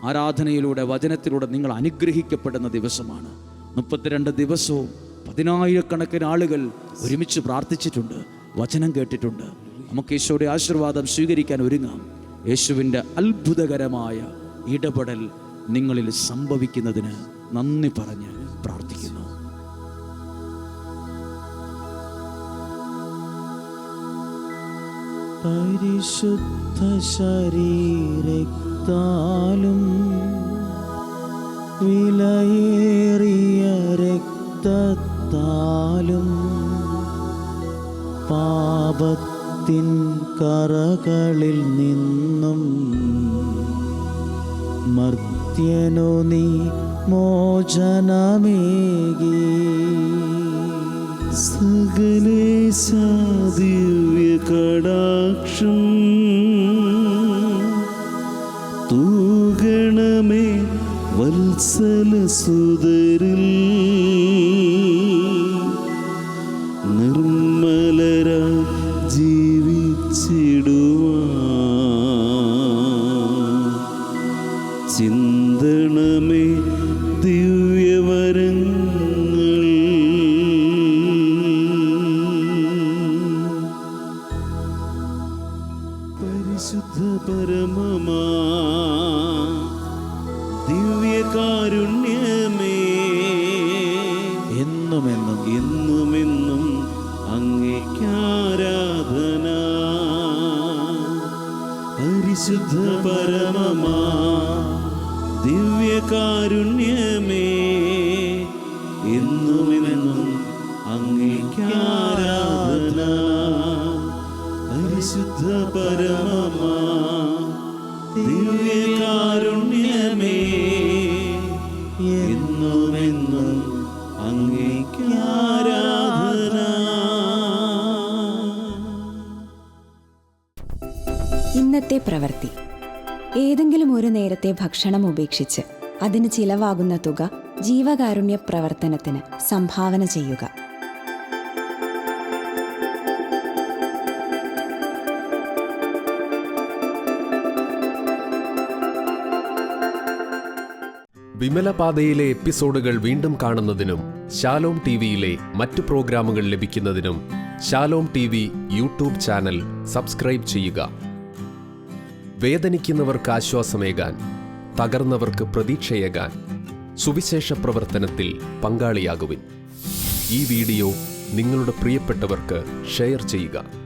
Speaker 1: ആരാധനയിലൂടെ, വചനത്തിലൂടെ നിങ്ങൾ അനുഗ്രഹിക്കപ്പെടുന്ന ദിവസമാണ്. 32 ദിവസവും 10,000-കണക്കിന് ആളുകൾ ഒരുമിച്ച് പ്രാർത്ഥിച്ചിട്ടുണ്ട്, വചനം കേട്ടിട്ടുണ്ട്. നമുക്ക് യേശുവിൻ്റെ ആശീർവാദം സ്വീകരിക്കാൻ ഒരുങ്ങാം. യേശുവിൻ്റെ അത്ഭുതകരമായ ഇടപെടൽ നിങ്ങളിൽ സംഭവിക്കുന്നതിന് നന്ദി പറഞ്ഞ് പ്രാർത്ഥിക്കുന്നു. പരിശുദ്ധ ശരീരത്താലും വിലയേറിയ രക്തത്താലും പാപത്തിൻ കറകളിൽ നിന്നും മർത്യനു നീ മോചനമേകി.
Speaker 2: സകലേശ ദിവ്യ കടാക്ഷം തൂകണമേ വത്സല സുതരിൽ. നിർമ്മലരായി ജീവിച്ചിടുവാൻ ചിന്തണമേ ദിവ്യവരങ്ങൾ. പരിശുദ്ധ പരമമാ ദിവ്യകാരുണ്യമേ,
Speaker 1: എന്നുമെന്നും
Speaker 2: എന്നുമെന്നും അങ്ങേക്കാരാധന. പരിശുദ്ധ പരമമാ ദിവ്യകാരുണ്യമേ, എന്നുമെന്നും അങ്ങേക്കാരാധന. പരിശുദ്ധ പരമമാ ദിവ്യകാരുണ്യമേ, എന്നുമെന്നും അങ്ങേക്കാരാധന.
Speaker 3: ഇന്നത്തെ പ്രവൃത്തി. ഏതെങ്കിലും ഒരു നേരത്തെ ഭക്ഷണം ഉപേക്ഷിച്ച് അതിന് ചിലവാകുന്ന തുക ജീവകാരുണ്യ പ്രവർത്തനത്തിന് സംഭാവന ചെയ്യുക.
Speaker 4: വിമലപാതയിലെ എപ്പിസോഡുകൾ വീണ്ടും കാണുന്നതിനും ശാലോം ടിവിയിലെ മറ്റു പ്രോഗ്രാമുകൾ ലഭിക്കുന്നതിനും Shalom TV YouTube channel subscribe ചെയ്യുക. വേദനിക്കുന്നവർക്ക് ആശ്വാസമേകാൻ, തകർന്നവർക്ക് പ്രതീക്ഷയേകാൻ സുവിശേഷ പ്രവർത്തനത്തിൽ പങ്കാളിയാകുവിൻ. ഈ വീഡിയോ നിങ്ങളുടെ പ്രിയപ്പെട്ടവർക്ക് ഷെയർ ചെയ്യുക.